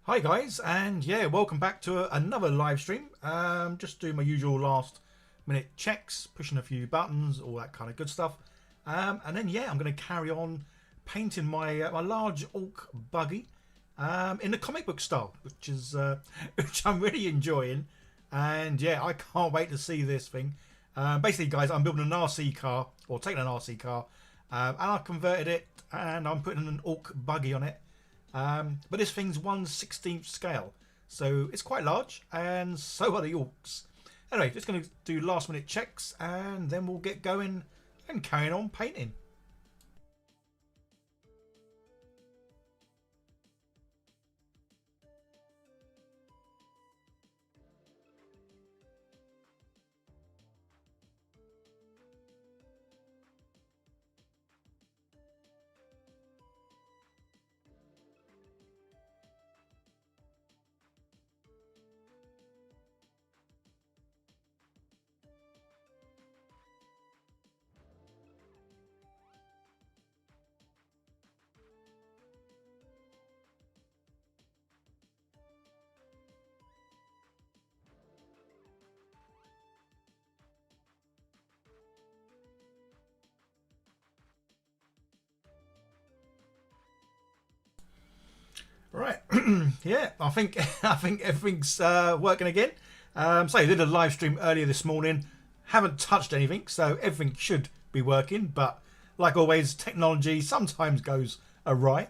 Hi guys, and yeah, welcome back to another live stream. Just doing my usual last minute checks, pushing a few buttons, all that kind of good stuff. And then yeah, I'm going to carry on painting my my large orc buggy in the comic book style, which is which I'm really enjoying. And yeah, I can't wait to see this thing. Basically, guys, I'm building an RC car, or taking an RC car, and I converted it, and I'm putting an orc buggy on it. But this thing's 1/16 scale, so it's quite large, and so are the orcs. Anyway, just going to do last minute checks, and then we'll get going and carrying on painting. Right, yeah, I think everything's working again. So I did a live stream earlier this morning. Haven't touched anything, so everything should be working. But like always, technology sometimes goes awry.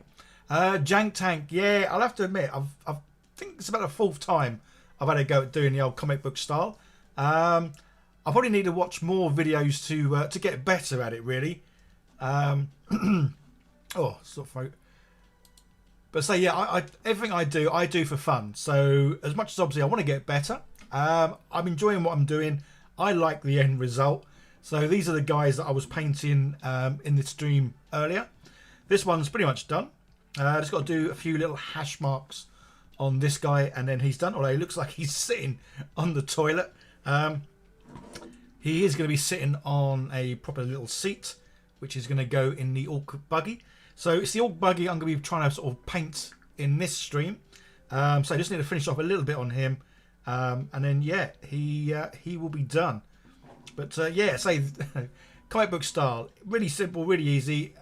Jank Tank, yeah, I'll have to admit, I think it's about the fourth time I've had a go at doing the old comic book style. I probably need to watch more videos to get better at it, really. Oh, sort of. But so yeah, everything I do for fun. So as much as obviously I want to get better, I'm enjoying what I'm doing. I like the end result. So these are the guys that I was painting in the stream earlier. This one's pretty much done. Just got to do a few little hash marks on this guy, and then he's done. Although it looks like he's sitting on the toilet. He is going to be sitting on a proper little seat, which is going to go in the orc buggy. So it's the orc buggy I'm going to be trying to sort of paint in this stream. So I just need to finish off a little bit on him, and then yeah, he will be done. But yeah, say comic book style, really simple, really easy.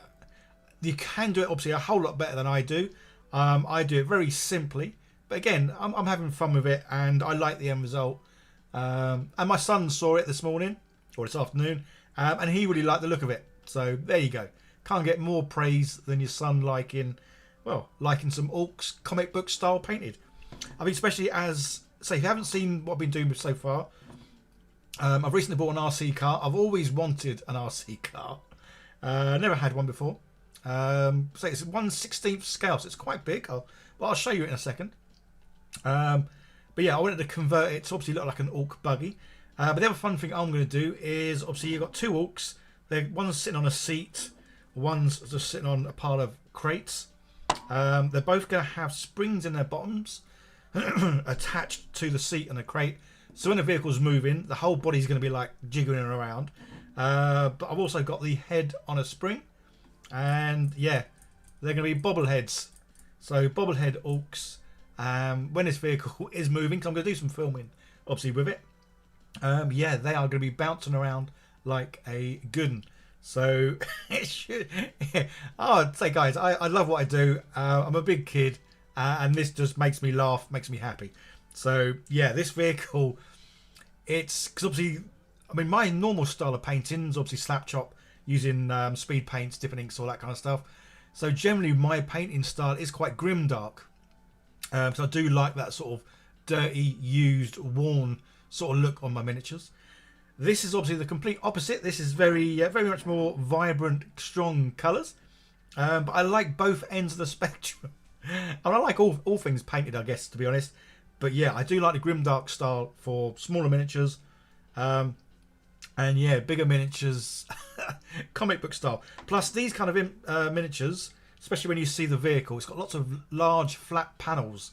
You can do it obviously a whole lot better than I do. I do it very simply, but again, I'm having fun with it, and I like the end result. And my son saw it this morning or this afternoon, and he really liked the look of it. So there you go. Can't get more praise than your son liking some orcs comic book style painted. I mean, especially as, say, if you haven't seen what I've been doing so far, I've recently bought an RC car. I've always wanted an RC car. Never had one before. So it's 1/16 scale, so it's quite big. I'll show you it in a second. But yeah, I wanted to convert it to obviously look like an orc buggy. But the other fun thing I'm going to do is, obviously you've got two orcs. One's sitting on a seat. One's just sitting on a pile of crates. They're both going to have springs in their bottoms attached to the seat and the crate. So when the vehicle's moving, the whole body's going to be like jiggling around. But I've also got the head on a spring. And yeah, they're going to be bobbleheads. So bobblehead orcs. When this vehicle is moving, because I'm going to do some filming obviously with it. Yeah, they are going to be bouncing around like a good one. So it should. I'd say, guys, I love what I do. I'm a big kid, and this just makes me laugh, makes me happy. So yeah, this vehicle, it's because obviously, I mean, my normal style of painting is obviously slapchop using speed paints, dipping inks, all that kind of stuff. So generally, my painting style is quite grimdark. So I do like that sort of dirty, used, worn sort of look on my miniatures. This is obviously the complete opposite. This is very much more vibrant, strong colours. But I like both ends of the spectrum. And I like all things painted, I guess, to be honest. But yeah, I do like the grimdark style for smaller miniatures. And yeah, bigger miniatures, comic book style. Plus these kind of miniatures, especially when you see the vehicle, it's got lots of large flat panels.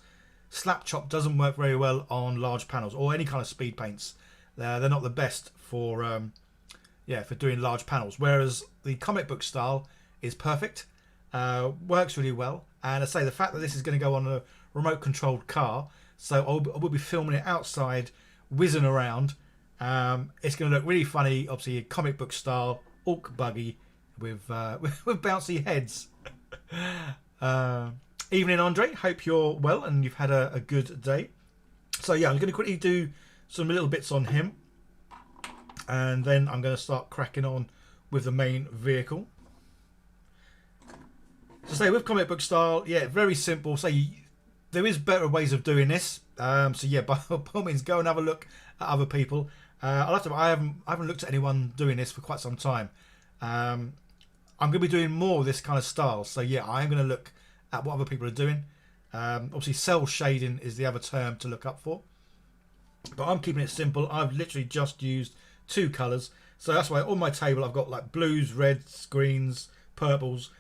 Slapchop doesn't work very well on large panels or any kind of speed paints. They're not the best for for doing large panels. Whereas the comic book style is perfect, works really well. And I say the fact that this is going to go on a remote controlled car, so I will be filming it outside, whizzing around. It's going to look really funny, obviously a comic book style Orc buggy with with bouncy heads. Evening, Andre. Hope you're well and you've had a good day. So yeah, I'm going to quickly do some little bits on him, and then I'm going to start cracking on with the main vehicle. So say with comic book style, yeah, very simple. So there is better ways of doing this. So yeah, by all means, go and have a look at other people. I haven't looked at anyone doing this for quite some time. I'm going to be doing more of this kind of style. So yeah, I'm going to look at what other people are doing. Obviously, cell shading is the other term to look up for. But I'm keeping it simple. I've literally just used 2 colours. So that's why on my table I've got like blues, reds, greens, purples,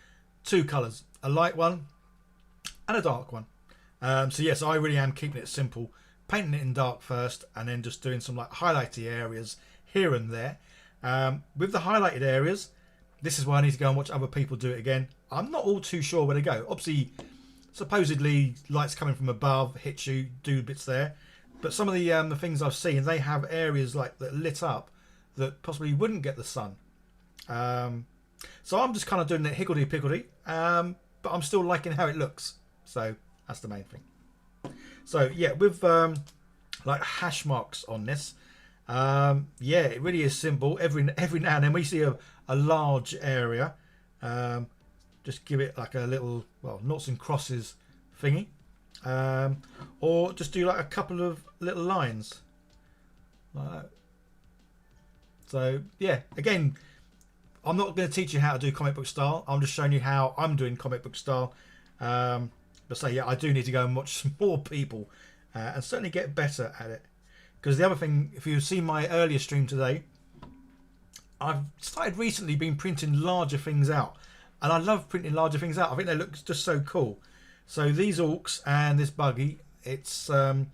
2 colours. A light one and a dark one. So yes, I really am keeping it simple. Painting it in dark first and then just doing some like highlighty areas here and there. With the highlighted areas, this is why I need to go and watch other people do it again. I'm not all too sure where to go. Obviously, supposedly lights coming from above hit you, do bits there. But some of the things I've seen, they have areas like that lit up that possibly wouldn't get the sun. So I'm just kind of doing it higgledy-piggledy, but I'm still liking how it looks. So that's the main thing. So yeah, with like hash marks on this, yeah, it really is simple. Every now and then we see a large area, just give it like a little, well, noughts and crosses thingy, or just do like a couple of little lines like that. So yeah, again, I'm not going to teach you how to do comic book style. I'm just showing you how I'm doing comic book style. But say yeah, I do need to go and watch some more people and certainly get better at it. Because the other thing, if you've seen my earlier stream today, I've started recently been printing larger things out, and I love printing larger things out. I think they look just so cool. So these orcs and this buggy, it's I think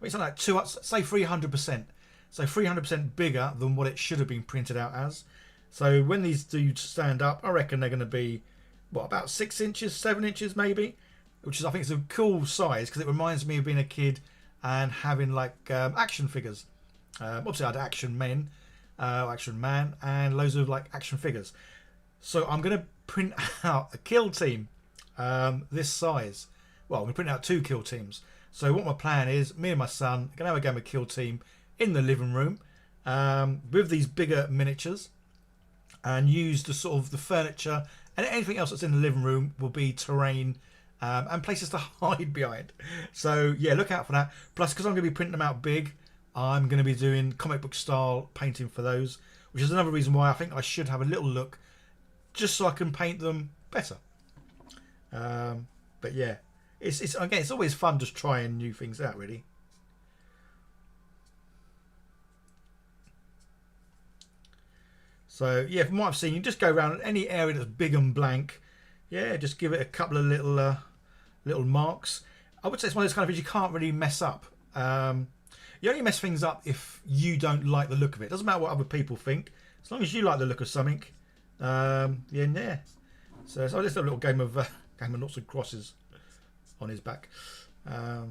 it's like say 300%. So 300% bigger than what it should have been printed out as. So when these do stand up, I reckon they're going to be, what, about 6 inches, 7 inches maybe? Which is, I think, is a cool size because it reminds me of being a kid and having like action figures. Obviously I had action men, action man, and loads of like action figures. So I'm going to print out a kill team this size. Well, I'm going to print out 2 kill teams. So what my plan is, me and my son are going to have a game of kill team in the living room with these bigger miniatures, and use the sort of the furniture and anything else that's in the living room will be terrain and places to hide behind. So yeah, look out for that. Plus, because I'm going to be printing them out big, I'm going to be doing comic book style painting for those, which is another reason why I think I should have a little look, just so I can paint them better. But yeah, it's always fun just trying new things out, really. So yeah, from what I've seen, you just go around any area that's big and blank. Yeah, just give it a couple of little marks. I would say it's one of those kind of things you can't really mess up. You only mess things up if you don't like the look of it. Doesn't matter what other people think, as long as you like the look of something. Yeah. So let's have a little game of noughts and crosses on his back. A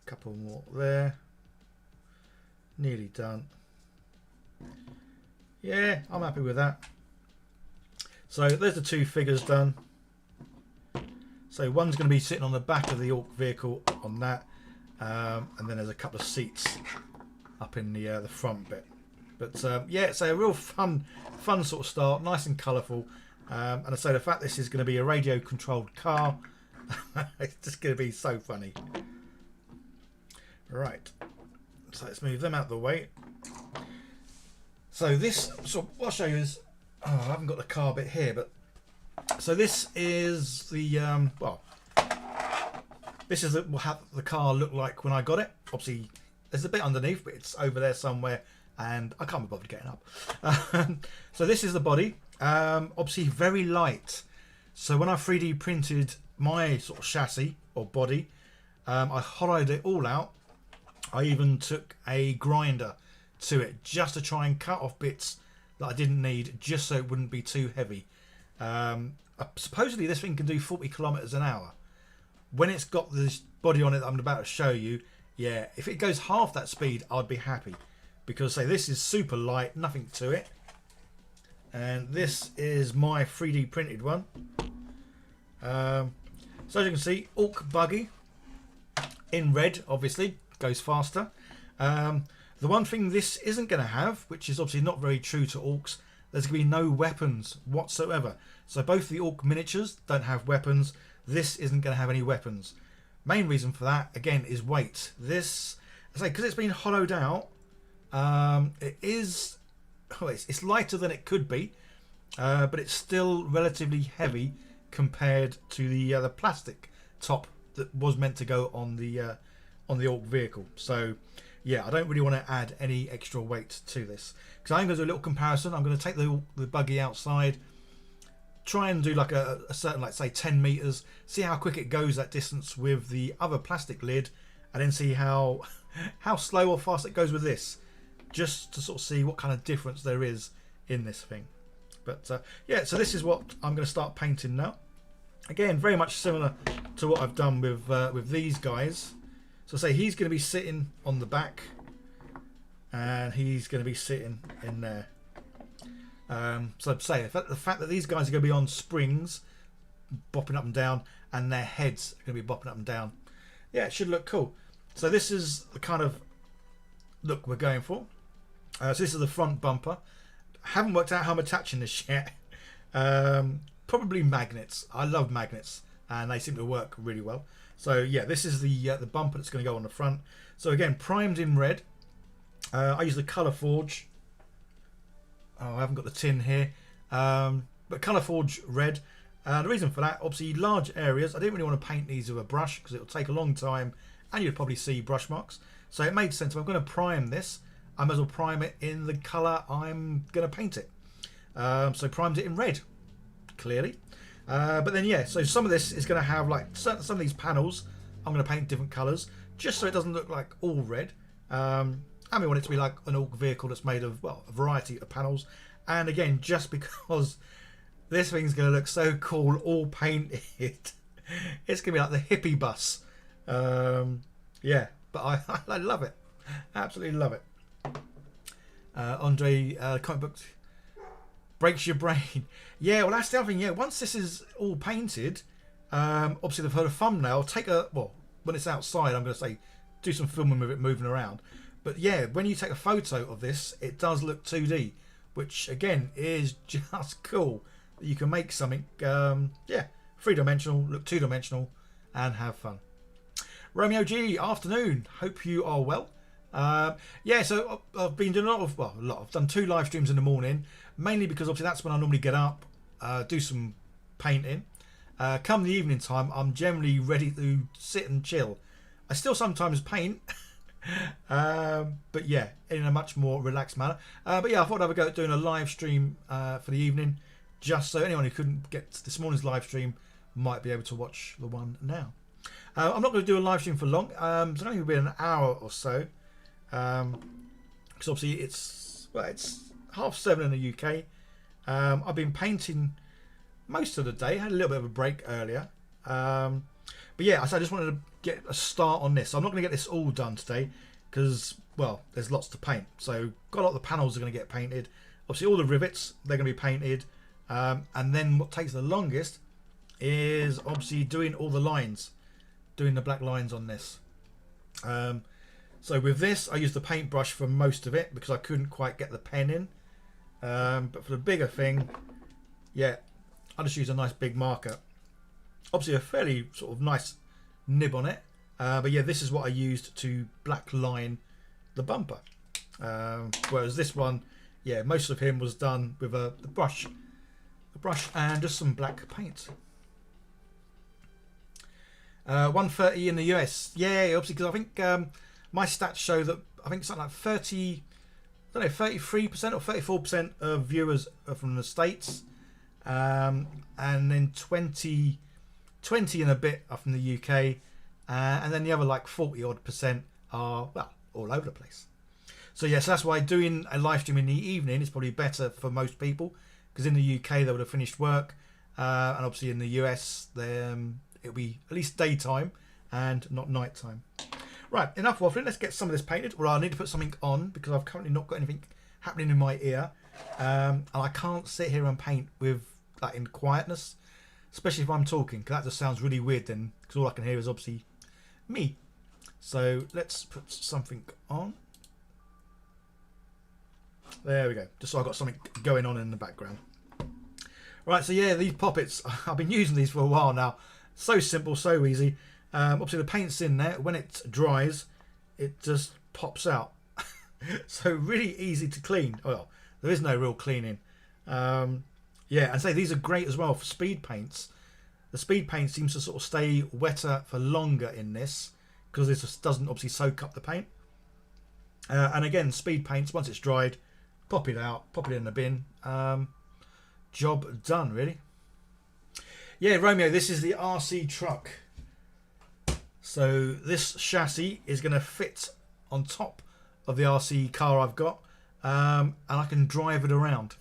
couple more there. Nearly done. Yeah, I'm happy with that. So there's the 2 figures done. So one's going to be sitting on the back of the Orc vehicle on that, and then there's a couple of seats up in the front bit. But yeah, it's a real fun sort of start, nice and colourful. And I say the fact this is going to be a radio-controlled car, it's just going to be so funny. Right, so let's move them out of the way. So this, so what I'll show you is, I haven't got the car bit here, but so this is the this is how the car looked like when I got it. Obviously, there's a bit underneath, but it's over there somewhere, and I can't be bothered getting up. So this is the body. Obviously, very light. So when I 3D printed my sort of chassis or body, I hollowed it all out. I even took a grinder to it just to try and cut off bits that I didn't need, just so it wouldn't be too heavy. Supposedly this thing can do 40 kilometers an hour. When it's got this body on it that I'm about to show you, yeah, if it goes half that speed, I'd be happy. Because, say, this is super light, nothing to it. And this is my 3D printed one. So as you can see, Orc buggy in red, obviously, goes faster. The one thing this isn't going to have, which is obviously not very true to Orcs, there's going to be no weapons whatsoever. So both the Orc miniatures don't have weapons. This isn't going to have any weapons. Main reason for that, again, is weight. This, I say, because it's been hollowed out, it is, it's lighter than it could be, but it's still relatively heavy compared to the plastic top that was meant to go on the Orc vehicle. So, yeah, I don't really want to add any extra weight to this. Because I'm going to do a little comparison. I'm going to take the buggy outside, try and do like a certain, like say 10 meters, see how quick it goes that distance with the other plastic lid, and then see how slow or fast it goes with this, just to sort of see what kind of difference there is in this thing. But yeah, so this is what I'm going to start painting now. Again, very much similar to what I've done with these guys. So say he's going to be sitting on the back, and he's going to be sitting in there. So say the fact that these guys are going to be on springs, bopping up and down, and their heads are going to be bopping up and down. Yeah, it should look cool. So this is the kind of look we're going for. So this is the front bumper. Haven't worked out how I'm attaching this yet. Probably magnets. I love magnets, and they seem to work really well. So yeah, this is the bumper that's going to go on the front. So again, primed in red. I use the Colour Forge. Oh, I haven't got the tin here, but Colour Forge red. The reason for that, obviously, large areas. I didn't really want to paint these with a brush because it will take a long time, and you'd probably see brush marks. So it made sense. If I'm going to prime this, I might as well prime it in the colour I'm going to paint it. So primed it in red, clearly. But then yeah, so some of this is going to have like some of these panels. I'm going to paint different colours just so it doesn't look like all red. And we want it to be like an Orc vehicle that's made of, well, a variety of panels. And again, just because this thing's going to look so cool all painted, it's going to be like the hippie bus. Yeah, but I love it. Absolutely love it. Andre, comic books breaks your brain. Yeah, well, that's the other thing. Yeah, once this is all painted, obviously for the thumbnail, when it's outside, I'm going to say do some filming with it moving around. But yeah, when you take a photo of this, it does look 2D, which again is just cool. You can make something, yeah, 3-dimensional, look 2-dimensional, and have fun. Romeo G, afternoon. Hope you are well. Yeah, so I've been doing I've done 2 live streams in the morning, mainly because obviously that's when I normally get up, do some painting. Come the evening time, I'm generally ready to sit and chill. I still sometimes paint. But yeah, in a much more relaxed manner. But yeah, I thought I'd have a go at doing a live stream for the evening, just so anyone who couldn't get this morning's live stream might be able to watch the one now. I'm not going to do a live stream for long. It's only going to be an hour or so, because obviously it's 7:30 in the UK. I've been painting most of the day. Had a little bit of a break earlier. But yeah, I just wanted to get a start on this. I'm not going to get this all done today because, well, there's lots to paint. So got a lot of the panels are going to get painted. Obviously all the rivets, they're going to be painted. And then what takes the longest is obviously doing all the lines, doing the black lines on this. So with this, I used the paintbrush for most of it because I couldn't quite get the pen in. But for the bigger thing, yeah, I just use a nice big marker. Obviously a fairly sort of nice nib on it, but yeah, this is what I used to black line the bumper, whereas this one, yeah, most of him was done with the brush and just some black paint. 130 in the US, yeah, obviously, because I think my stats show that I think something like 33% or 34% of viewers are from the States, and then 20 and a bit are from the UK, and then the other like 40 odd % are, well, all over the place. So yes, that's why doing a live stream in the evening is probably better for most people, because in the UK they would have finished work, and obviously in the US it'll be at least daytime and not night time. Right, enough waffling. Let's get some of this painted. Well, I need to put something on because I've currently not got anything happening in my ear, and I can't sit here and paint with that in quietness, especially if I'm talking, because that just sounds really weird then, because all I can hear is obviously me. So let's put something on. There we go, just so I've got something going on in the background. Right, so yeah, these poppets, I've been using these for a while now. So simple, so easy. Obviously the paint's in there. When it dries, it just pops out. So really easy to clean. Well, there is no real cleaning. Yeah, and say these are great as well for speed paints. The speed paint seems to sort of stay wetter for longer in this, because this just doesn't obviously soak up the paint. And again, speed paints, once it's dried, pop it out, pop it in the bin. Job done, really. Yeah, Romeo, this is the RC truck. So this chassis is going to fit on top of the RC car I've got, and I can drive it around,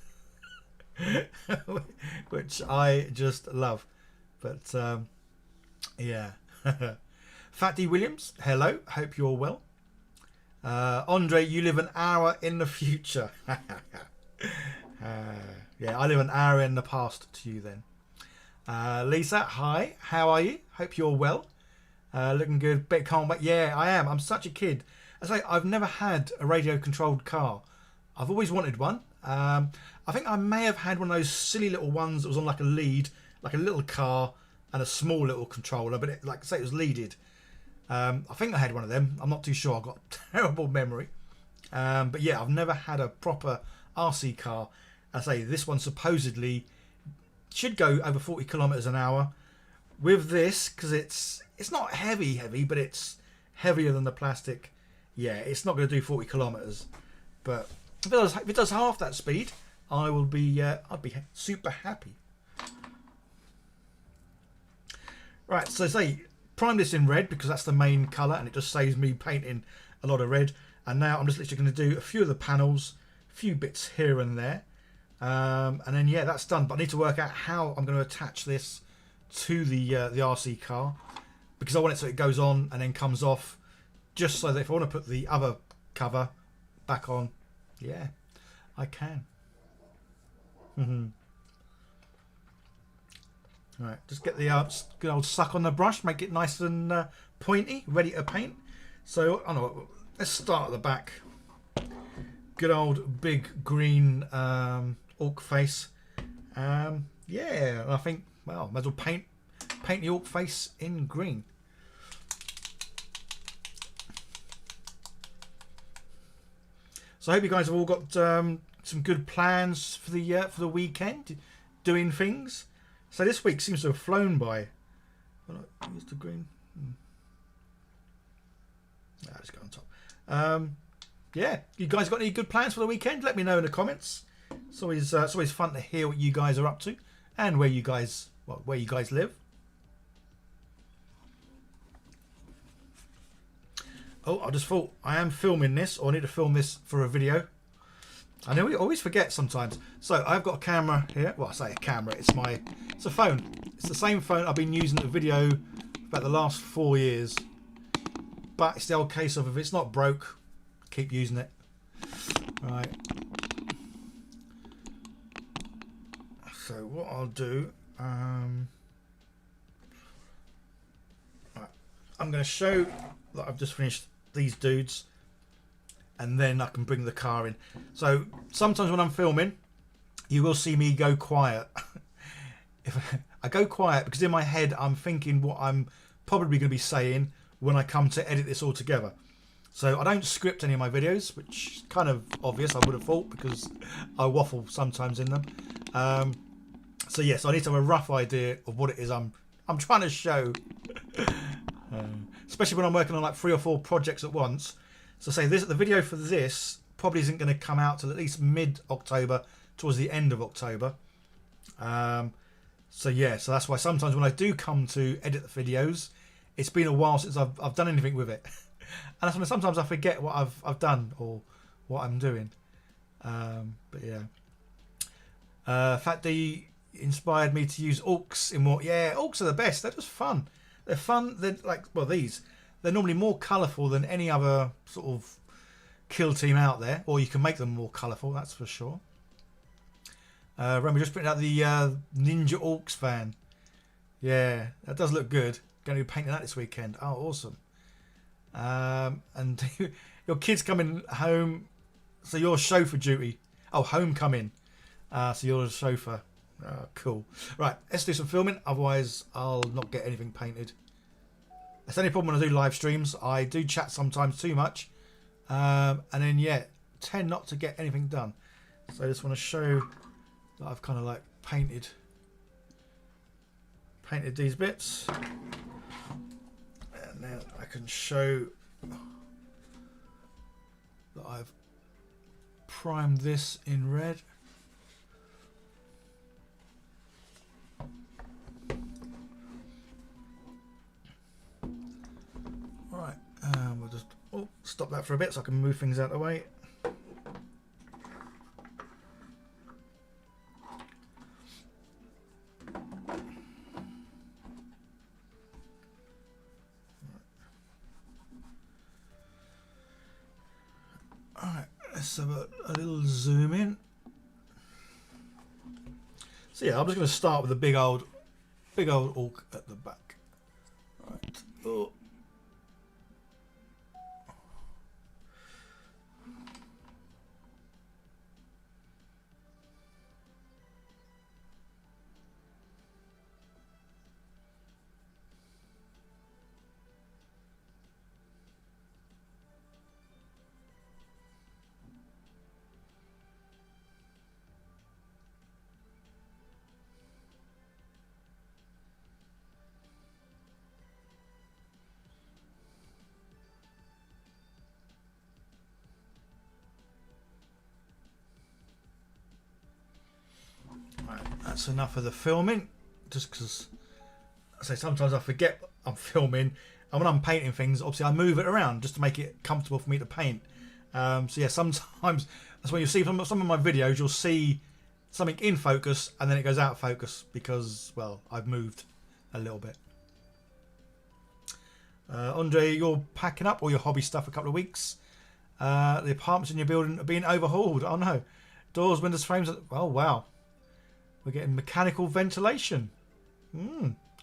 which I just love. But yeah. Fat D Williams, hello, hope you're well. Andre, you live an hour in the future. Yeah, I live an hour in the past to you then. Lisa, hi, how are you? Hope you're well. Looking good, bit can't wait. Yeah, I am. I'm such a kid. I say I've never had a radio controlled car. I've always wanted one. I think I may have had one of those silly little ones that was on like a lead, like a little car and a small little controller, but it, like I say, it was leaded. I think I had one of them. I'm not too sure. I've got terrible memory. But yeah, I've never had a proper RC car. I say this one supposedly should go over 40 kilometers an hour. With this, because it's not heavy, but it's heavier than the plastic. Yeah, it's not going to do 40 kilometers. But if it does half that speed, I will be I'd be super happy. Right, so say prime this in red because that's the main colour, and it just saves me painting a lot of red. And now I'm just literally going to do a few of the panels, a few bits here and there, and then yeah, that's done. But I need to work out how I'm going to attach this to the RC car, because I want it so it goes on and then comes off, just so that if I want to put the other cover back on, yeah, I can. Right, just get the good old suck on the brush, make it nice and pointy, ready to paint. So I know, let's start at the back. Good old big green orc face. Yeah, I think, well, might as well paint the orc face in green. So I hope you guys have all got some good plans for the weekend, doing things. So this week seems to have flown by. Use the green. Let's go on top. Yeah, you guys got any good plans for the weekend? Let me know in the comments. It's always fun to hear what you guys are up to and where you guys live. Oh, I just thought I am filming this, or I need to film this for a video. I know we always forget sometimes. So I've got a camera here. Well, I say a camera. It's a phone. It's the same phone I've been using the video for about the last 4 years. But it's the old case of if it's not broke, keep using it. Right. So what I'll do, right, I'm going to show that I've just finished these dudes, and then I can bring the car in. So sometimes when I'm filming, you will see me go quiet. If I go quiet because in my head I'm thinking what I'm probably going to be saying when I come to edit this all together. So I don't script any of my videos, which is kind of obvious, I would have thought, because I waffle sometimes in them. So yes, I need to have a rough idea of what it is I'm trying to show. Especially when I'm working on like 3 or 4 projects at once. So say this, the video for this probably isn't going to come out till at least mid-October, towards the end of October. So yeah, so that's why sometimes when I do come to edit the videos, it's been a while since I've done anything with it. And that's when sometimes I forget what I've done or what I'm doing. But yeah. Fatdy inspired me to use orcs in what? Yeah, orcs are the best. They're just fun. They're fun. They're like, well, these. They're normally more colourful than any other sort of kill team out there, or you can make them more colourful. That's for sure. Remember, just putting out the Ninja Orcs fan. Yeah, that does look good. Going to be painting that this weekend. Oh, awesome. And your kids coming home, so you're chauffeur duty. Oh, homecoming. So you're a chauffeur. Cool. Right, let's do some filming. Otherwise, I'll not get anything painted. That's the only problem when I do live streams. I do chat sometimes too much. And then, yeah, tend not to get anything done. So I just want to show that I've kind of like painted these bits. And then I can show that I've primed this in red. Right, we'll just stop that for a bit so I can move things out of the way. Alright, let's have a little zoom in. So yeah, I'm just going to start with a big old orc at the back. Right. Oh. That's enough of the filming, just because I say sometimes I forget I'm filming, and when I'm painting things, obviously I move it around just to make it comfortable for me to paint. So yeah, sometimes that's when you see some of my videos, you'll see something in focus and then it goes out of focus because, well, I've moved a little bit. Andre, you're packing up all your hobby stuff for a couple of weeks. The apartments in your building are being overhauled. Oh no, doors, windows, frames. Oh wow. We're getting mechanical ventilation.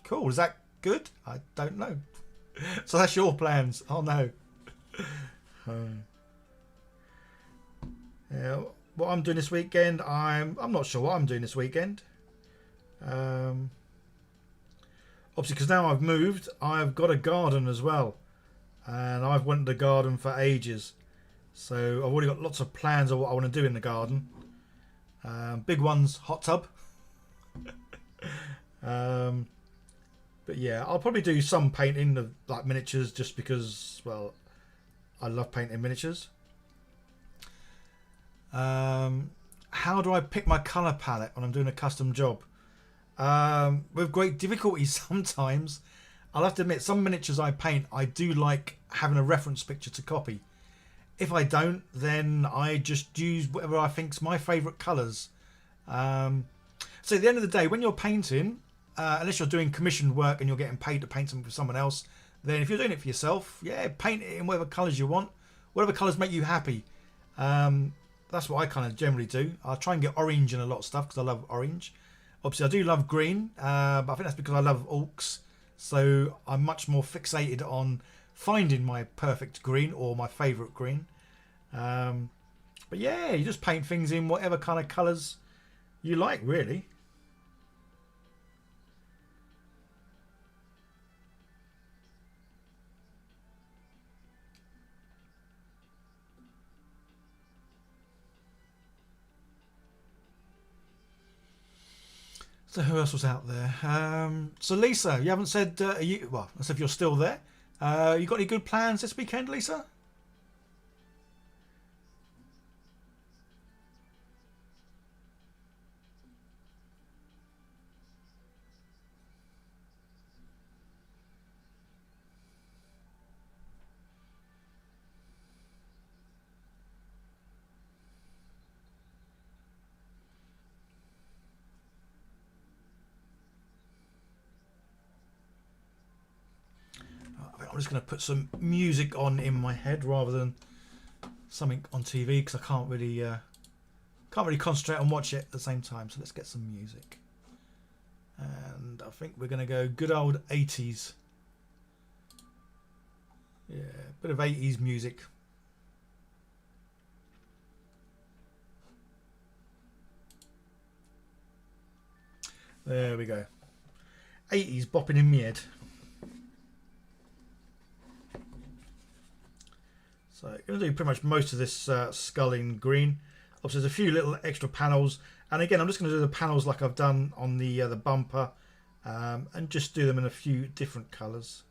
Cool. Is that good? I don't know. So that's your plans. Oh no. Yeah, what I'm doing this weekend, I'm not sure what I'm doing this weekend. Obviously, because now I've moved, I've got a garden as well, and I've wanted a garden for ages. So I've already got lots of plans of what I want to do in the garden. Big one's hot tub. But yeah, I'll probably do some painting of like miniatures just because, well, I love painting miniatures. How do I pick my colour palette when I'm doing a custom job? With great difficulty sometimes. I'll have to admit, some miniatures I paint, I do like having a reference picture to copy. If I don't, then I just use whatever I think's my favourite colours. So at the end of the day, when you're painting, unless you're doing commissioned work and you're getting paid to paint something for someone else, then if you're doing it for yourself, yeah, paint it in whatever colours you want, whatever colours make you happy. That's what I kind of generally do. I'll try and get orange in a lot of stuff because I love orange. Obviously, I do love green, but I think that's because I love orcs. So I'm much more fixated on finding my perfect green or my favourite green. But yeah, you just paint things in whatever kind of colours you like, really. So who else was out there? So Lisa, you haven't said, well, as if you're still there. You got any good plans this weekend, Lisa? just going to put some music on in my head rather than something on TV, because I can't really concentrate and watch it at the same time. So let's get some music. And I think we're going to go good old 80s. Yeah, a bit of 80s music. There we go. 80s bopping in my head. So I'm going to do pretty much most of this skull in green. Obviously there's a few little extra panels. And again, I'm just going to do the panels like I've done on the bumper. And just do them in a few different colours.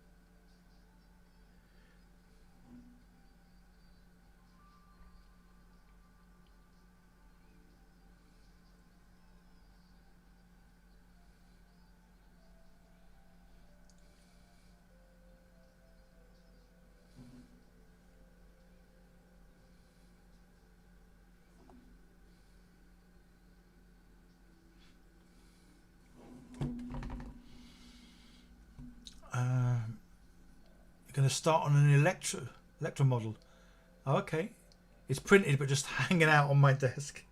You're going to start on an electro model. Oh, okay. It's printed but just hanging out on my desk.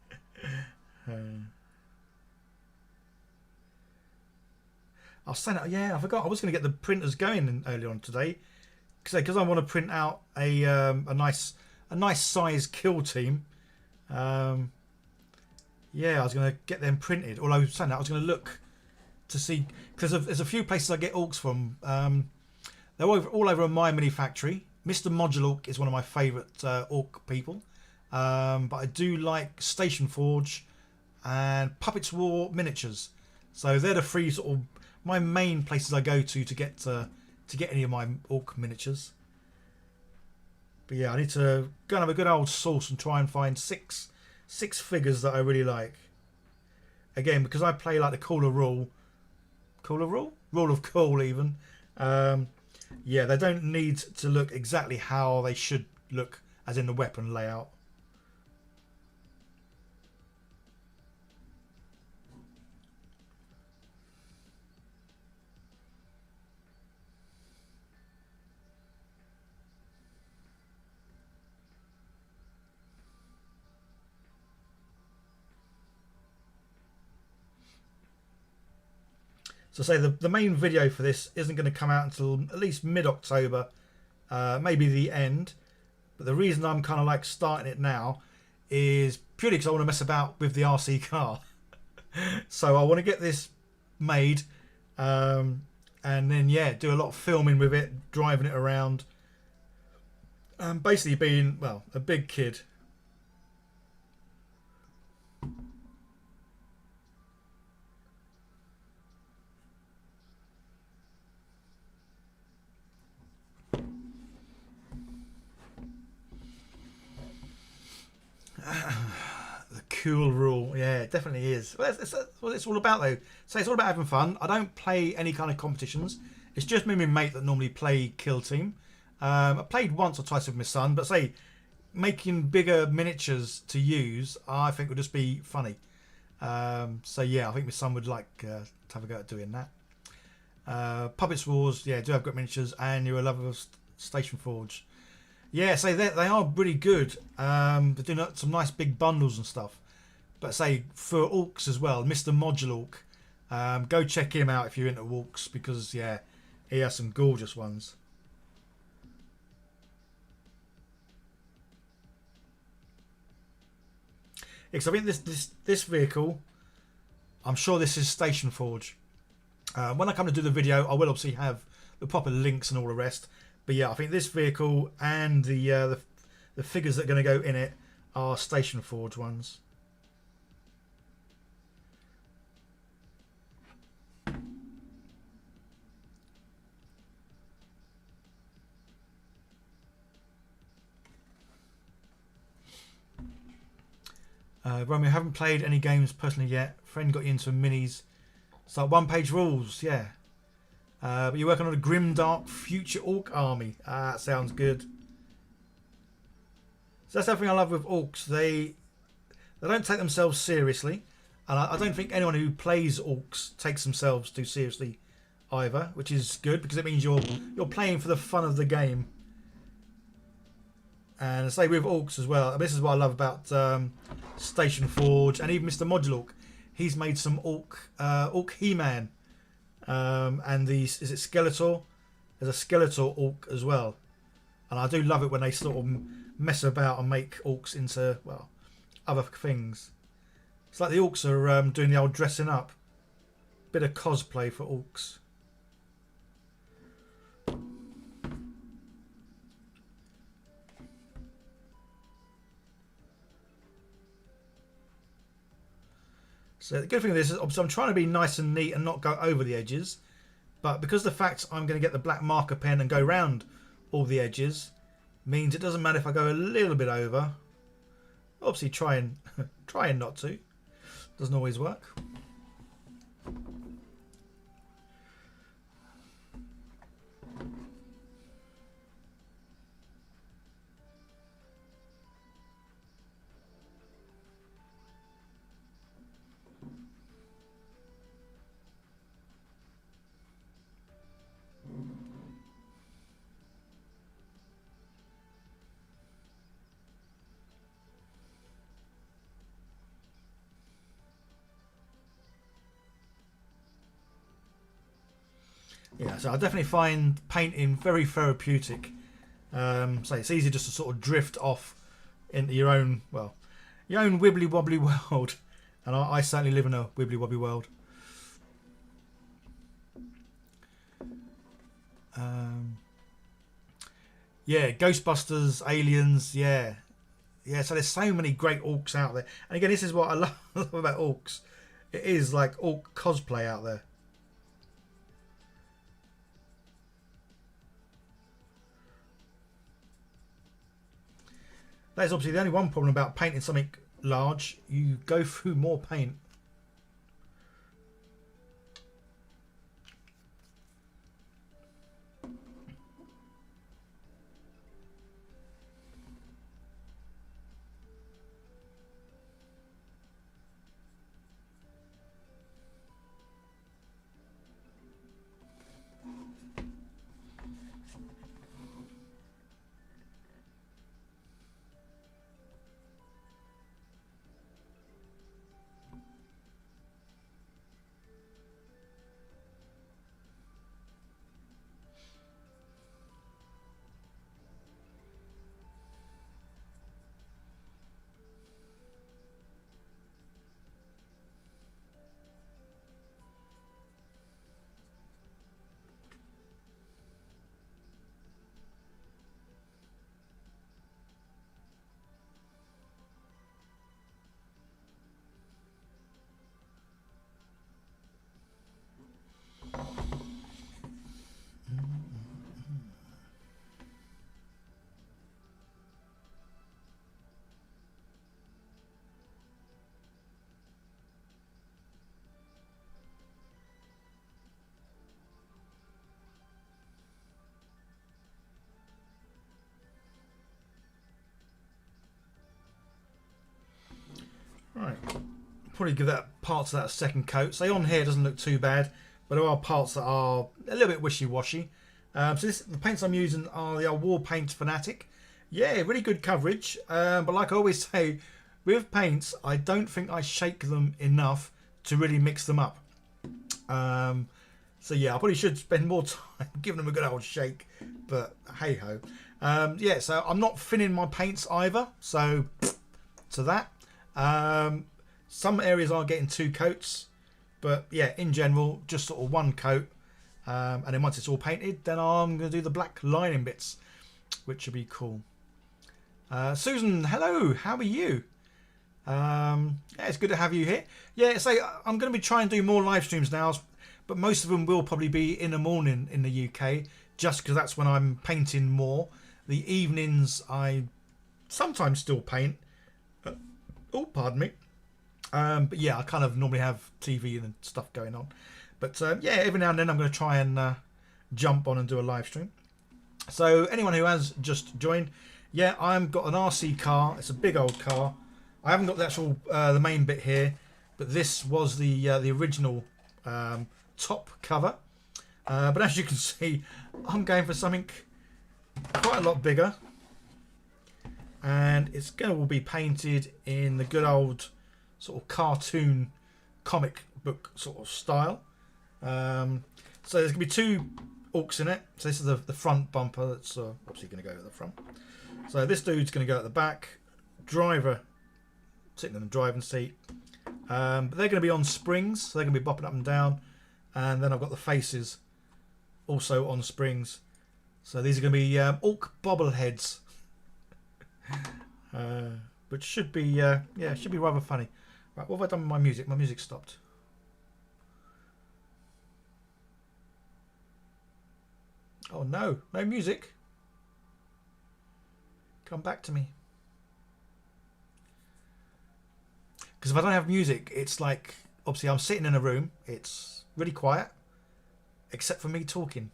I'll send it. Yeah, I forgot. I was going to get the printers going earlier on today because I want to print out a nice size kill team. Yeah, I was going to get them printed. Although saying that, I was going to look to see, because there's a few places I get orcs from. They're all over on my mini factory. Mr. Modular Orc is one of my favourite orc people. But I do like Station Forge and Puppets War Miniatures. So they're the three sort of my main places I go to get any of my orc miniatures. But yeah, I need to go and have a good old source and try and find six figures that I really like. Again, because I play like the Rule of Cool even. Yeah, they don't need to look exactly how they should look, as in the weapon layout. So say the main video for this isn't going to come out until at least mid-October, maybe the end. But the reason I'm kind of like starting it now is purely because I want to mess about with the RC car. So I want to get this made, and then yeah, do a lot of filming with it, driving it around, basically being, well, a big kid. The cool rule, yeah, it definitely is. Well, that's what it's all about, though. So it's all about having fun. I don't play any kind of competitions. It's just me and my mate that normally play Kill Team. I played once or twice with my son, but say making bigger miniatures to use, I think would just be funny. So yeah, I think my son would like to have a go at doing that. Puppets Wars, yeah, do have great miniatures, and you're a lover of Station Forge. Yeah, so they are really good. They're doing some nice big bundles and stuff. But say for orcs as well, Mr. Modular Orc, go check him out if you're into orcs, because yeah, he has some gorgeous ones. Because I think this vehicle, I'm sure this is Station Forge. When I come to do the video, I will obviously have the proper links and all the rest. But yeah, I think this vehicle and the figures that are going to go in it are Station Forge ones. Romeo, haven't played any games personally yet. Friend got you into minis. It's like one-page rules, yeah. But you're working on a grimdark future orc army. That sounds good. So that's everything I love with orcs. They don't take themselves seriously, and I don't think anyone who plays orcs takes themselves too seriously either, which is good because it means you're playing for the fun of the game. And say with orcs as well. This is what I love about Station Forge and even Mr. Modular Orc. He's made some orc He-Man, and is it Skeletor? There's a Skeletor orc as well, and I do love it when they sort of mess about and make orcs into, well, other things. It's like the orcs are doing the old dressing up, bit of cosplay for orcs. So the good thing of this is obviously I'm trying to be nice and neat and not go over the edges. But because the fact I'm going to get the black marker pen and go round all the edges means it doesn't matter if I go a little bit over. Obviously trying not to. Doesn't always work. Yeah, so I definitely find painting very therapeutic. So it's easy just to sort of drift off into your own, well, your own wibbly wobbly world. And I certainly live in a wibbly wobbly world. Yeah, Ghostbusters, Aliens, yeah. Yeah, so there's so many great orcs out there. And again, this is what I love about orcs. It is like orc cosplay out there. That is obviously the only one problem about painting something large. You go through more paint. Right, probably give that parts of that a second coat. So on here it doesn't look too bad, but there are parts that are a little bit wishy-washy. So the paints I'm using are the War Paint Fanatic. Yeah, really good coverage. But like I always say, with paints, I don't think I shake them enough to really mix them up. So yeah, I probably should spend more time giving them a good old shake. But hey-ho. Yeah, so I'm not thinning my paints either. So to that. Some areas are getting 2 coats, but yeah, in general, just sort of 1 coat. And then once it's all painted, then I'm going to do the black lining bits, which would be cool. Susan, hello, how are you? Yeah, it's good to have you here. Yeah, so I'm going to be trying to do more live streams now, but most of them will probably be in the morning in the UK, just because that's when I'm painting more. The evenings, I sometimes still paint. Oh, pardon me. But yeah, I kind of normally have TV and stuff going on. But yeah, every now and then I'm going to try and jump on and do a live stream. So anyone who has just joined, yeah, I've got an RC car. It's a big old car. I haven't got the actual the main bit here, but this was the original top cover. But as you can see, I'm going for something quite a lot bigger. And it's going to be painted in the good old sort of cartoon comic book sort of style. So there's going to be 2 orcs in it. So this is the front bumper that's obviously going to go at the front. So this dude's going to go at the back. Driver sitting in the driving seat. But they're going to be on springs, so they're going to be bopping up and down. And then I've got the faces also on springs. So these are going to be orc bobbleheads. Which should be yeah, should be rather funny. Right, what have I done with my music? My music stopped. Oh no, no music. Come back to me. Because if I don't have music, it's like, obviously I'm sitting in a room, it's really quiet, except for me talking,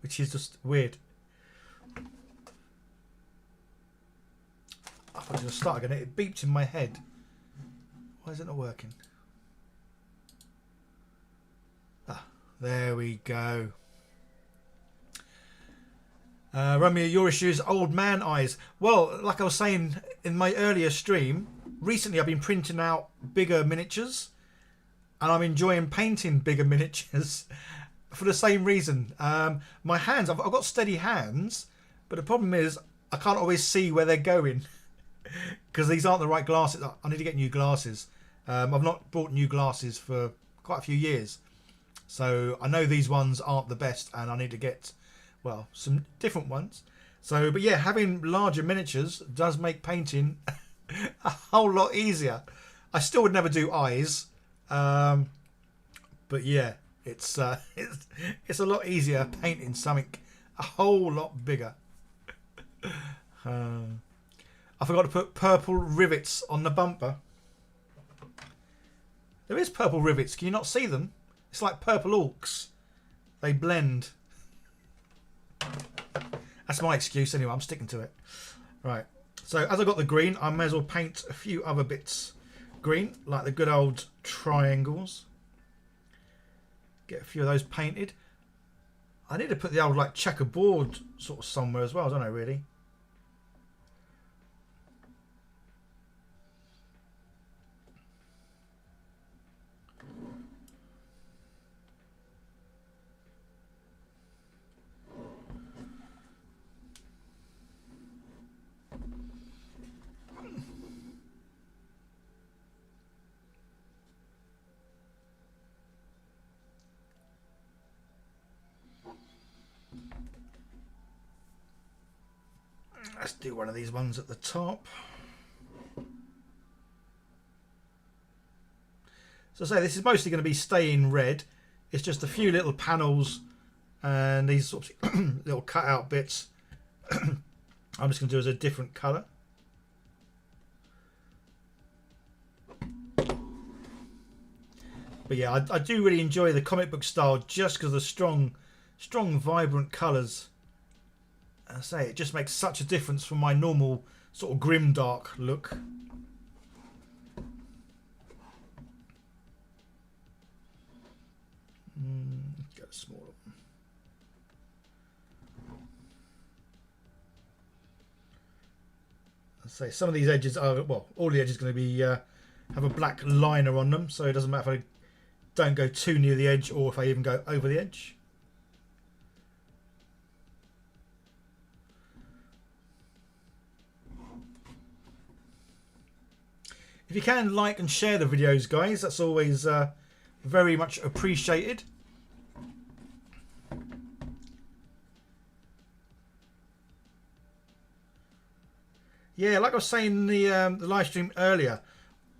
which is just weird. I was going to start again. It beeped in my head. Why is it not working? Ah, there we go. Romeo, your issues, old man eyes. Well, like I was saying in my earlier stream, recently I've been printing out bigger miniatures, and I'm enjoying painting bigger miniatures for the same reason. My hands, I've got steady hands, but the problem is I can't always see where they're going. Because these aren't the right glasses. I need to get new glasses. I've not bought new glasses for quite a few years. So I know these ones aren't the best and I need to get, well, some different ones. So, but yeah, having larger miniatures does make painting a whole lot easier. I still would never do eyes. But yeah, it's a lot easier painting something a whole lot bigger. I forgot to put purple rivets on the bumper. There is purple rivets. Can you not see them? It's like purple orcs. They blend. That's my excuse anyway. I'm sticking to it. Right. So as I got the green, I may as well paint a few other bits green, like the good old triangles. Get a few of those painted. I need to put the old like checkerboard sort of somewhere as well, don't I really? Let's do one of these ones at the top. So I say this is mostly going to be staying red. It's just a few little panels and these sort of little cut out bits. I'm just going to do as a different colour. But yeah, I do really enjoy the comic book style just because of the strong, vibrant colours. I say it just makes such a difference from my normal sort of grim dark look. Go smaller. I say some of these edges are, well, all the edges are going to be have a black liner on them, so it doesn't matter if I don't go too near the edge or if I even go over the edge. If you can, like and share the videos, guys. That's always very much appreciated. Yeah, like I was saying in the live stream earlier,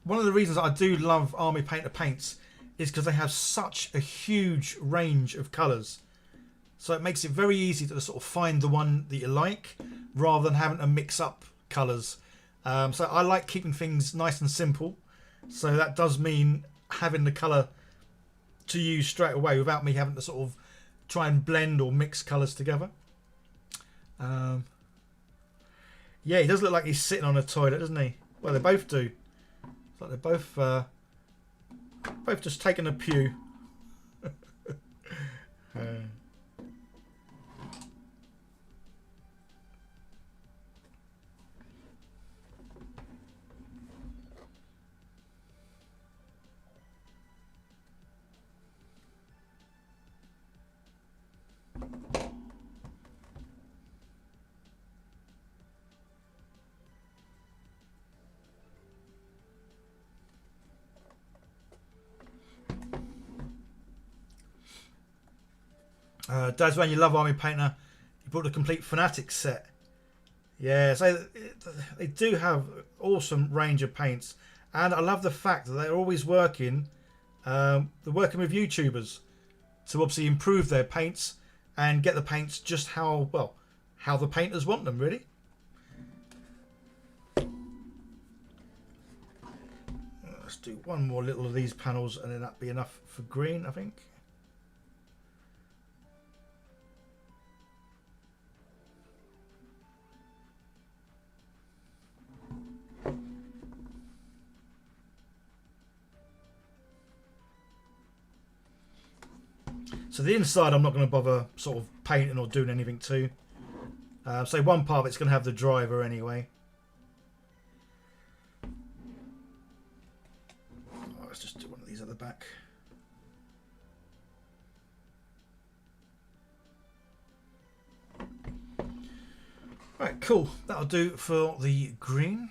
one of the reasons I do love Army Painter paints is because they have such a huge range of colours. So it makes it very easy to sort of find the one that you like rather than having to mix up colours. So I like keeping things nice and simple. So that does mean having the colour to use straight away without me having to sort of try and blend or mix colours together. Yeah, he does look like he's sitting on a toilet, doesn't he? Well, they both do. It's like they're both just taking a pew. Dad's when you love Army Painter, you bought the complete Fanatic set. Yeah, so they do have awesome range of paints, and I love the fact that they're always working. They're working with YouTubers to obviously improve their paints and get the paints just how the painters want them, really. Let's do one more little of these panels, and then that'll be enough for green, I think. So the inside I'm not going to bother sort of painting or doing anything to. So one part of it's going to have the driver anyway. Oh, let's just do one of these at the back. Right, cool. That'll do for the green.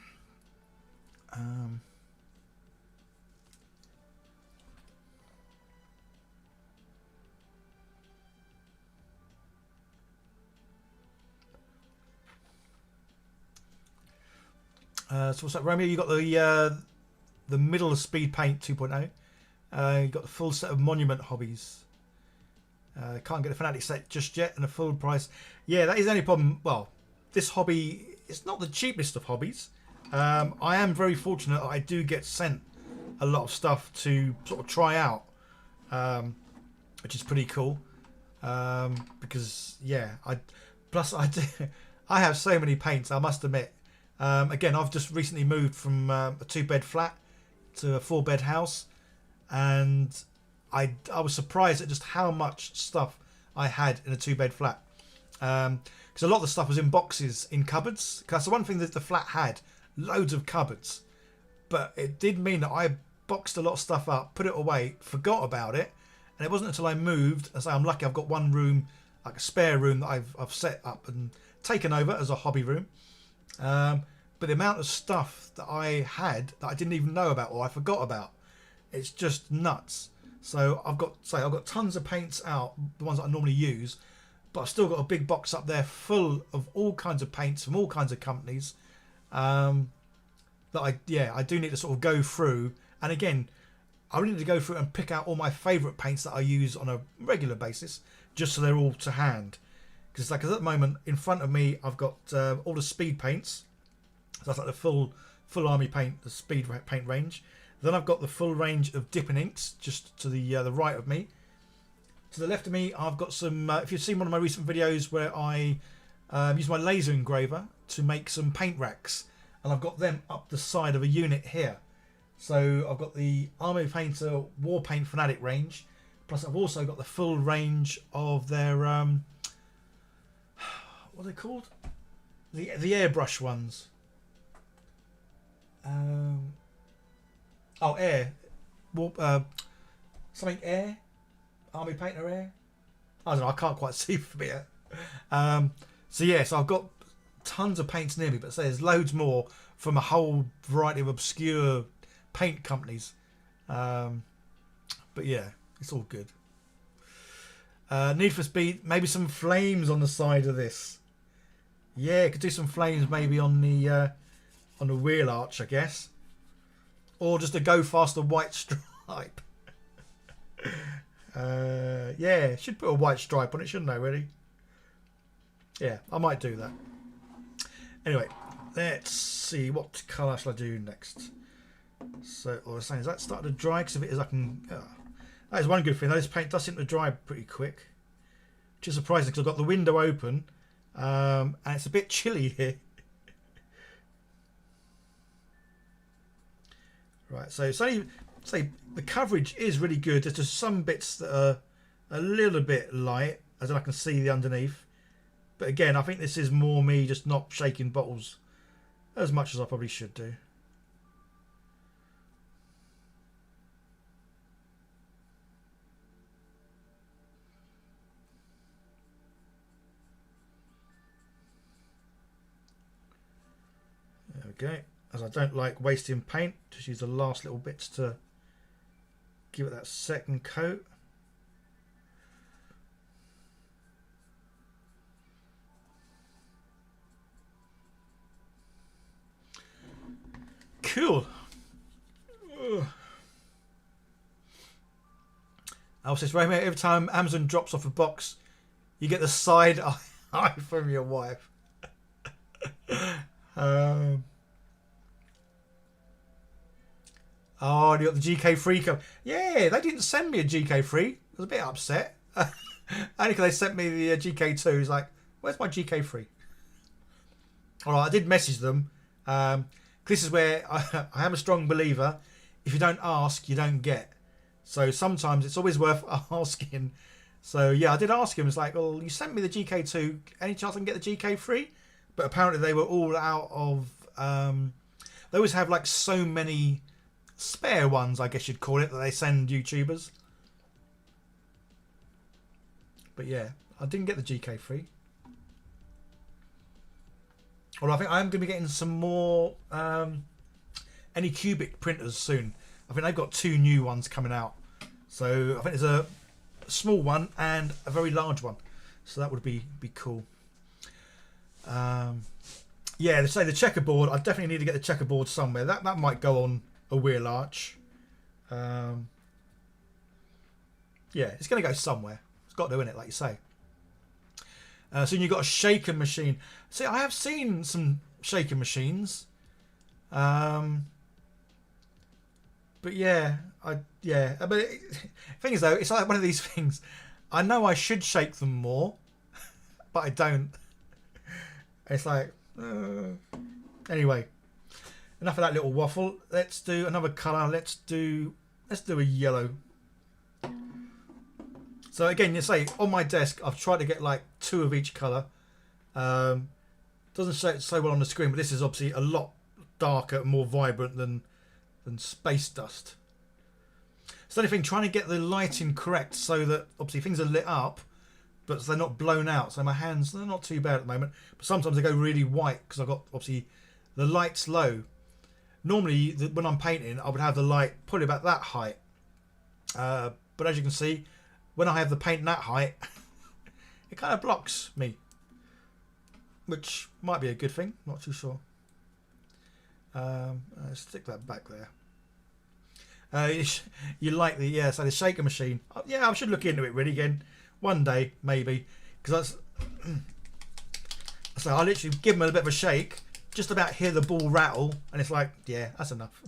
So what's that, Romeo? You got the middle of Speed Paint 2.0. You got the full set of Monument hobbies. Can't get a Fanatic set just yet, and a full price. Yeah, that is the only problem. Well, this hobby is not the cheapest of hobbies. I am very fortunate that I do get sent a lot of stuff to sort of try out, which is pretty cool. Because yeah, I have so many paints, I must admit. Again, I've just recently moved from a 2-bed flat to a 4-bed house, and I was surprised at just how much stuff I had in a 2-bed flat. Because a lot of the stuff was in boxes in cupboards. Because the one thing that the flat had, loads of cupboards, but it did mean that I boxed a lot of stuff up, put it away, forgot about it, and it wasn't until I moved. As I'm lucky, I've got one room, like a spare room that I've set up and taken over as a hobby room. But the amount of stuff that I had that I didn't even know about or I forgot about, it's just nuts. So I've got tons of paints out, the ones that I normally use, but I've still got a big box up there full of all kinds of paints from all kinds of companies. That I do need to sort of go through, and again, I really need to go through and pick out all my favourite paints that I use on a regular basis, just so they're all to hand. Because at the moment in front of me, I've got all the speed paints. So that's like the full army paint, the speed paint range. Then I've got the full range of dipping inks just to the right of me. To the left of me, I've got some. If you've seen one of my recent videos where I use my laser engraver to make some paint racks, and I've got them up the side of a unit here. So I've got the Army Painter War Paint Fanatic range, plus I've also got the full range of their what are they called? The airbrush ones. Air. Something Air? Army Painter Air? I don't know, I can't quite see from here. So I've got tons of paints near me, but there's loads more from a whole variety of obscure paint companies. But yeah, it's all good. Need for Speed, maybe some flames on the side of this. Yeah, could do some flames maybe on the wheel arch, I guess, or just a Go Faster white stripe. Yeah, should put a white stripe on it, shouldn't I? Really? Yeah, I might do that. Anyway, let's see what colour shall I do next. So, all I was saying is that started to dry, because if it is, I can. That is one good thing. This paint does seem to dry pretty quick, which is surprising because I've got the window open, and it's a bit chilly here. Right, so the coverage is really good. There's just some bits that are a little bit light, as I can see the underneath. But again, I think this is more me just not shaking bottles as much as I probably should do. There we go. As I don't like wasting paint, just use the last little bits to give it that second coat. Cool. Also, Romeo, every time Amazon drops off a box, you get the side eye from your wife. Oh, you got the GK3 come. Yeah, they didn't send me a GK3. I was a bit upset. Only because they sent me the GK2. It's like, where's my GK3? Alright, I did message them. This is where I am a strong believer. If you don't ask, you don't get. So sometimes it's always worth asking. So yeah, I did ask him. It's like, well, you sent me the GK2. Any chance I can get the GK3? But apparently they were all out of... they always have like so many spare ones, I guess you'd call it, that they send YouTubers. But yeah, I didn't get the GK3. Well, I think I'm going to be getting some more Anycubic printers soon. I think they've got 2 new ones coming out. So I think there's a small one and a very large one. So that would be cool. Yeah, they say the checkerboard. I definitely need to get the checkerboard somewhere. That might go on a wheel arch. Yeah, it's going to go somewhere. It's got to, innit, like you say. So you've got a shaker machine. See, I have seen some shaker machines. But yeah, But thing is though, it's like one of these things. I know I should shake them more, but I don't. It's like, anyway. Enough of that little waffle. Let's do another colour. Let's do a yellow. So again, you say on my desk, I've tried to get like 2 of each colour. Doesn't show it so well on the screen, but this is obviously a lot darker and more vibrant than space dust. So anything, trying to get the lighting correct so that obviously things are lit up, but they're not blown out. So my hands, they're not too bad at the moment, but sometimes they go really white because I've got obviously the light's low. Normally when I'm painting, I would have the light probably about that height, but as you can see, when I have the paint that height, it kind of blocks me, which might be a good thing. Not too sure. Let's stick that back there. You like the so the shaker machine? Yeah, I should look into it really again one day maybe, because so I literally give them a bit of a shake, just about hear the ball rattle, and it's like, yeah, that's enough.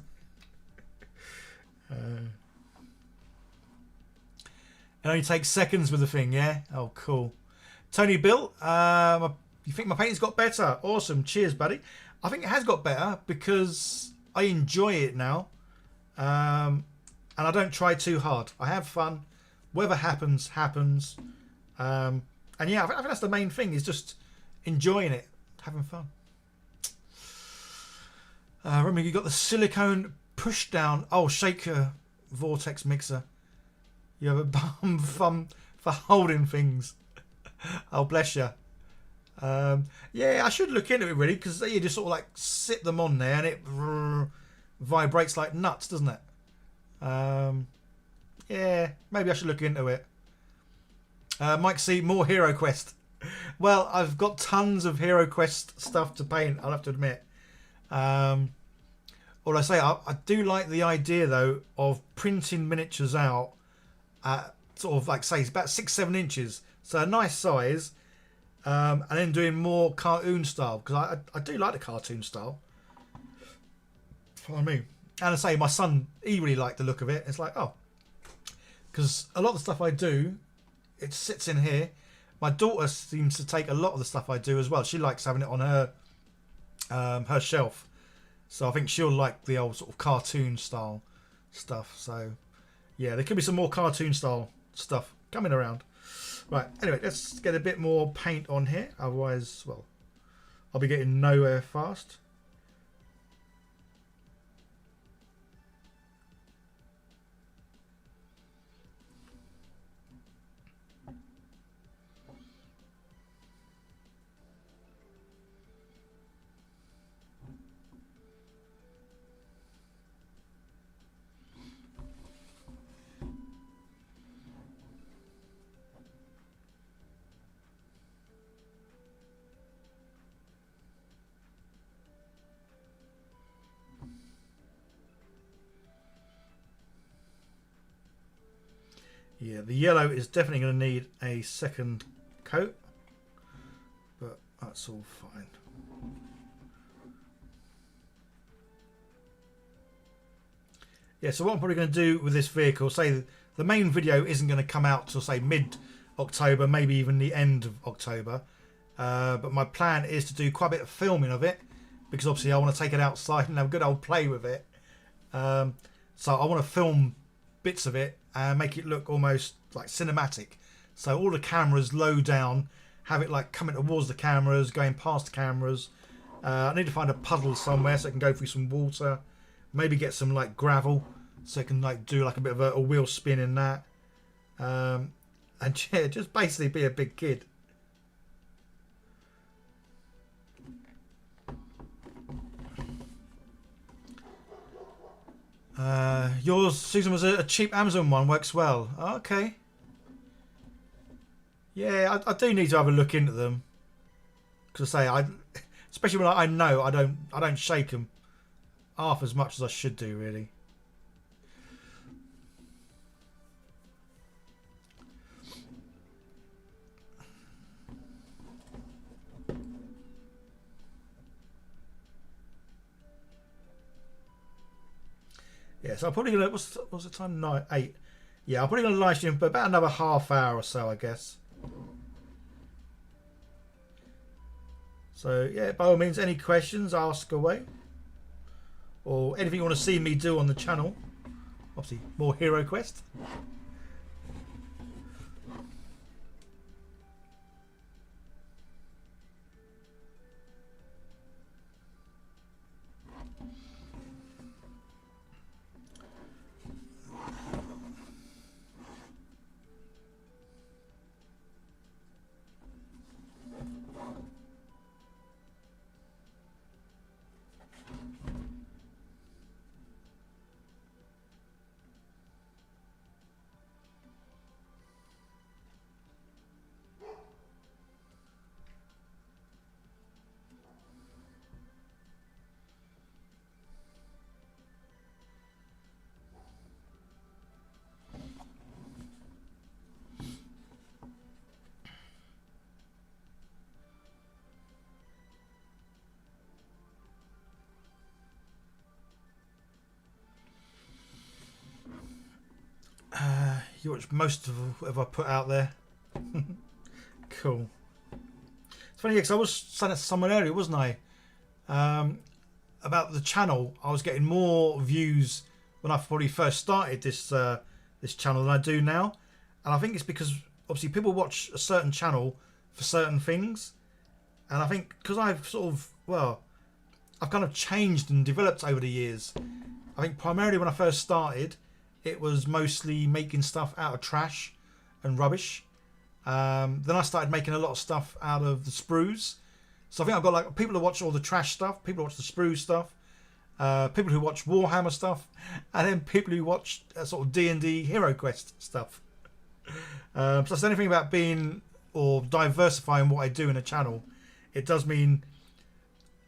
It only takes seconds with the thing, yeah? Oh, cool. Tony Bill, you think my painting's got better? Awesome. Cheers, buddy. I think it has got better because I enjoy it now. And I don't try too hard. I have fun. Whatever happens, happens. And yeah, I think that's the main thing, is just enjoying it, having fun. Remember, you got the silicone push down. Oh, shaker vortex mixer. You have a bum thumb for holding things. Oh, bless you. Yeah, I should look into it really, because you just sort of like sit them on there and it vibrates like nuts, doesn't it? Yeah, maybe I should look into it. Mike C, more Hero Quest. Well, I've got tons of Hero Quest stuff to paint, I'll have to admit. All I say, I do like the idea though of printing miniatures out at sort of like, say, it's about 6-7 inches, so a nice size, and then doing more cartoon style, because I do like the cartoon style. Follow me. And I say, my son, he really liked the look of it. It's like, oh, because a lot of the stuff I do, it sits in here. My daughter seems to take a lot of the stuff I do as well. She likes having it on her shelf, so I think she'll like the old sort of cartoon style stuff. So yeah, there could be some more cartoon style stuff coming around. Right, anyway, let's get a bit more paint on here. Otherwise, well, I'll be getting nowhere fast. Yeah, the yellow is definitely going to need a second coat, but that's all fine. Yeah, so what I'm probably going to do with this vehicle, say the main video isn't going to come out till say mid-October, maybe even the end of October, but my plan is to do quite a bit of filming of it, because obviously I want to take it outside and have a good old play with it. So I want to film bits of it and make it look almost like cinematic. So all the cameras low down, have it like coming towards the cameras, going past the cameras. I need to find a puddle somewhere so I can go through some water. Maybe get some like gravel so I can like do like a bit of a wheel spin in that. And yeah, just basically be a big kid. Yours, Susan, was a cheap Amazon one. Works well. Okay. Yeah, I do need to have a look into them. Because I say, especially when I know I don't shake them half as much as I should do, really. Yeah, so I'm probably gonna. What's the time? 9, 8. Yeah, I'm probably gonna live stream for about another half hour or so, I guess. So yeah, by all means, any questions, ask away, or anything you want to see me do on the channel. Obviously, more Hero Quest. You watch most of what I've put out there. Cool. It's funny because I was saying to someone earlier, wasn't I? About the channel. I was getting more views when I probably first started this this channel than I do now, and I think it's because obviously people watch a certain channel for certain things, and I think because I've sort of I've kind of changed and developed over the years. I think primarily when I first started, it was mostly making stuff out of trash and rubbish. Then I started making a lot of stuff out of the sprues. So I think I've got like people who watch all the trash stuff, people who watch the sprue stuff, people who watch Warhammer stuff, and then people who watch sort of D&D Hero Quest stuff. So that's the only thing about being or diversifying what I do in a channel. It does mean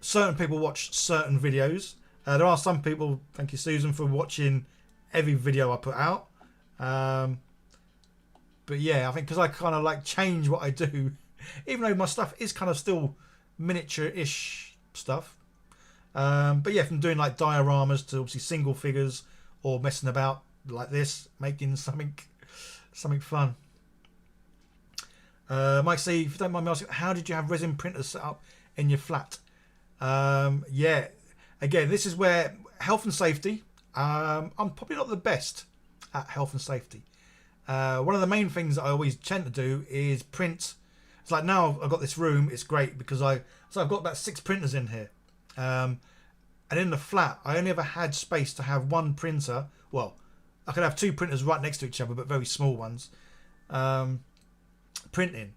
certain people watch certain videos. There are some people, thank you Susan for watching every video I put out, but yeah, I think because I kind of like change what I do, even though my stuff is kind of still miniature-ish stuff, but yeah, from doing like dioramas to obviously single figures or messing about like this, making something fun. Mike C, if you don't mind me asking, how did you have resin printers set up in your flat? Yeah, again, this is where health and safety. I'm probably not the best at health and safety. One of the main things that I always tend to do is print. It's like now I've got this room. It's great because I've got about 6 printers in here, and in the flat I only ever had space to have one printer. Well, I could have 2 printers right next to each other, but very small ones, printing.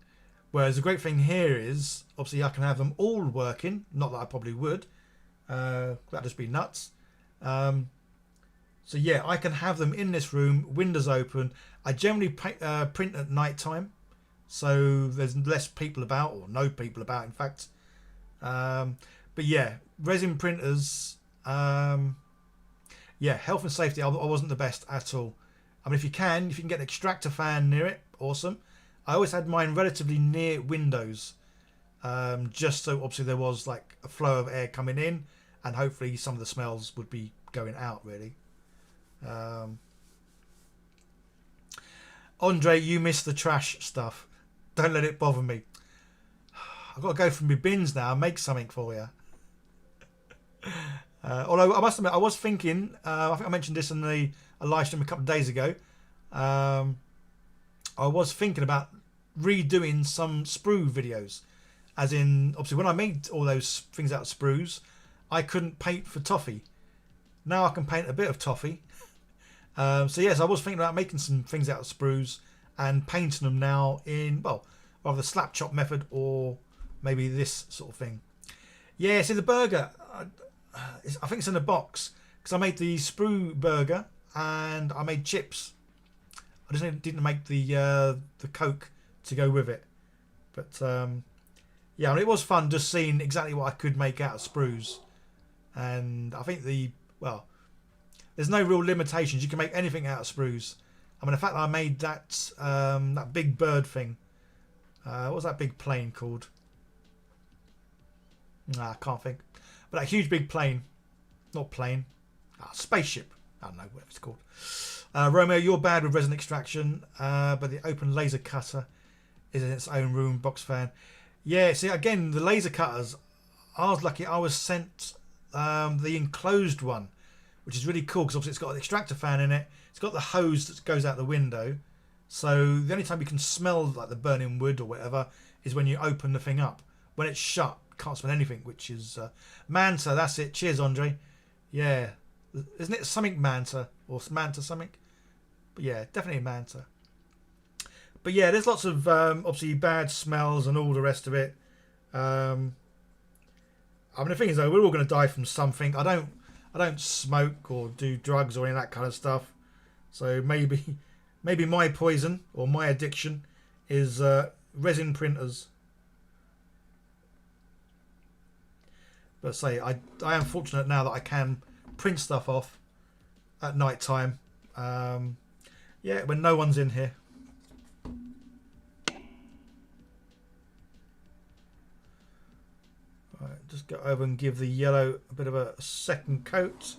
Whereas the great thing here is obviously I can have them all working. Not that I probably would. That'd just be nuts. So yeah, I can have them in this room, windows open. I generally print at night time, so there's less people about, or no people about, in fact. But yeah, resin printers. Yeah, health and safety. I wasn't the best at all. I mean, if you can get an extractor fan near it, awesome. I always had mine relatively near windows, just so obviously there was like a flow of air coming in, and hopefully some of the smells would be going out. Really. Andre, you missed the trash stuff. Don't let it bother me. I've got to go through my bins now and make something for you. Although I must admit, I was thinking, I think I mentioned this in a live stream a couple of days ago. I was thinking about redoing some sprue videos. As in, obviously, when I made all those things out of sprues, I couldn't paint for toffee. Now I can paint a bit of toffee. So yes, I was thinking about making some things out of sprues and painting them now in, well, either the slap chop method or maybe this sort of thing. Yeah, see the burger, I think it's in a box because I made the sprue burger and I made chips. I just didn't make the Coke to go with it. But yeah, I mean, it was fun just seeing exactly what I could make out of sprues. And I think there's no real limitations. You can make anything out of sprues. I mean, the fact that I made that that big bird thing. What was that big plane called? I can't think. But that huge big plane. Not plane. Spaceship. I don't know what it's called. Romeo, you're bad with resin extraction. But the open laser cutter is in its own room. Box fan. Yeah, see, again, the laser cutters. I was lucky. I was sent the enclosed one, which is really cool because obviously it's got an extractor fan in it. It's got the hose that goes out the window. So the only time you can smell like the burning wood or whatever is when you open the thing up. When it's shut, can't smell anything, which is Manta. That's it. Cheers, Andre. Yeah, isn't it something Manta or Manta something? But yeah, definitely Manta. But yeah, there's lots of obviously bad smells and all the rest of it. I mean, the thing is though, we're all going to die from something. I don't smoke or do drugs or any of that kind of stuff. So maybe my poison or my addiction is resin printers. But say I am fortunate now that I can print stuff off at night time. Yeah, when no one's in here. Right, just go over and give the yellow a bit of a second coat.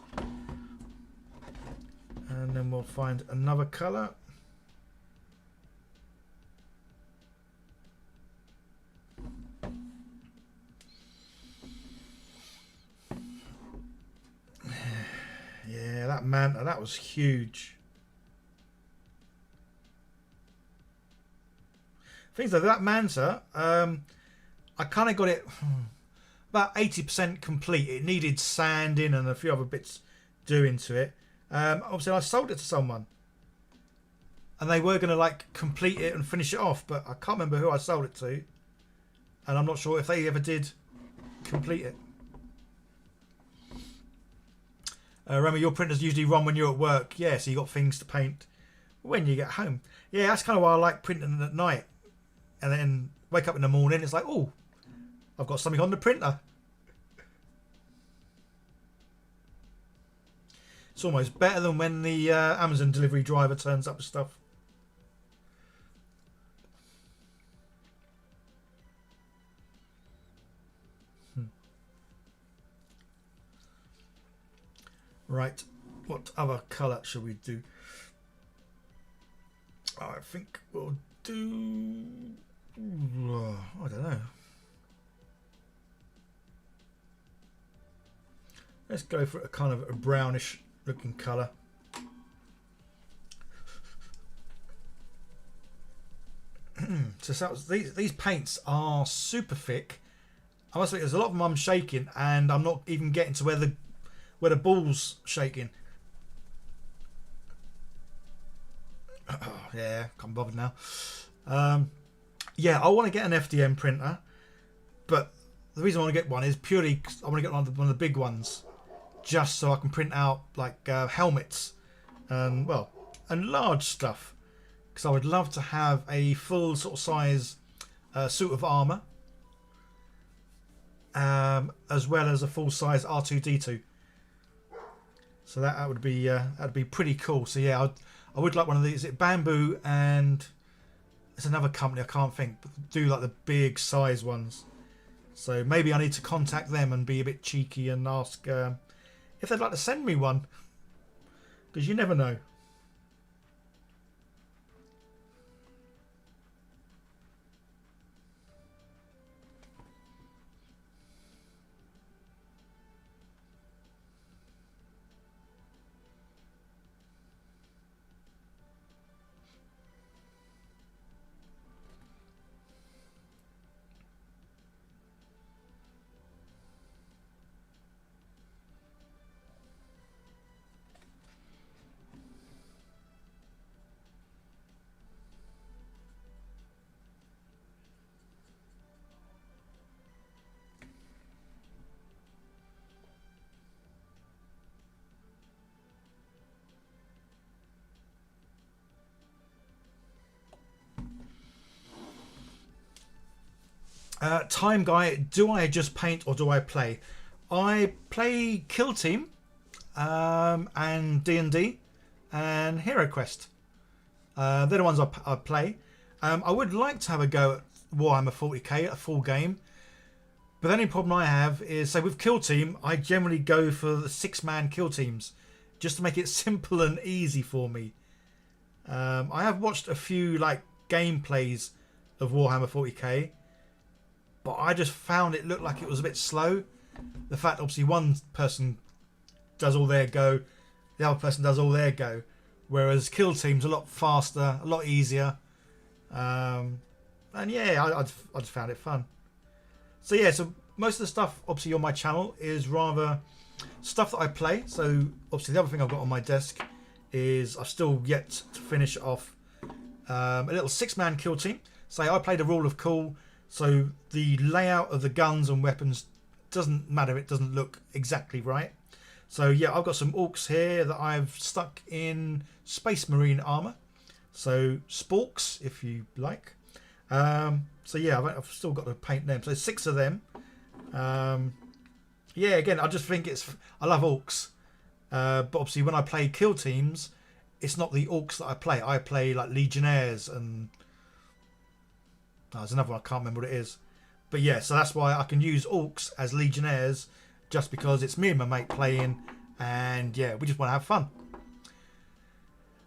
And then we'll find another colour. Yeah, that manta, that was huge. Things like that manta, I kind of got it about 80% complete. It needed sanding and a few other bits doing to it. Obviously, I sold it to someone, and they were going to like complete it and finish it off, but I can't remember who I sold it to, and I'm not sure if they ever did complete it. Remember, your printers usually run when you're at work. Yeah, so you got things to paint when you get home. Yeah, that's kind of why I like printing at night, and then wake up in the morning. It's like, oh, I've got something on the printer. It's almost better than when the Amazon delivery driver turns up with stuff. Right, what other colour should we do? I think we'll do... I don't know. Let's go for a kind of a brownish looking colour. So these paints are super thick. I must admit, there's a lot of them I'm shaking, and I'm not even getting to where the ball's shaking. Oh, yeah, can't bother now. Yeah, I want to get an FDM printer, but the reason I want to get one is purely 'cause I want to get one of the big ones, just so I can print out like helmets and and large stuff. Because I would love to have a full sort of size suit of armor, as well as a full size R2D2. So that would be that'd be pretty cool. So yeah, I would like one of these. Is it Bamboo, and it's another company I can't think, but do like the big size ones. So maybe I need to contact them and be a bit cheeky and ask if they'd like to send me one, because you never know. Time Guy, do I just paint or do I play? I play Kill Team and D&D and Hero Quest. They're the ones I play. I would like to have a go at Warhammer 40k, a full game. But the only problem I have is, say with Kill Team, I generally go for the 6-man kill teams, just to make it simple and easy for me. I have watched a few like gameplays of Warhammer 40k, but I just found it looked like it was a bit slow. The fact obviously one person does all their go, the other person does all their go, whereas Kill Team's a lot faster, a lot easier. And yeah, I just found it fun. So yeah, so most of the stuff obviously on my channel is rather stuff that I play. So obviously the other thing I've got on my desk is I've still yet to finish off a little 6-man kill team. Say I played a rule of cool, so the layout of the guns and weapons doesn't matter, it doesn't look exactly right. So yeah, I've got some orcs here that I've stuck in Space Marine armor, so sporks if you like. So yeah, I've still got to paint them, so 6 of them. Yeah, again, I just think I love orcs, but obviously when I play kill teams, it's not the orcs that I play like legionnaires, and there's another one I can't remember what it is. But yeah, so that's why I can use orcs as legionnaires, just because it's me and my mate playing, and yeah, we just want to have fun.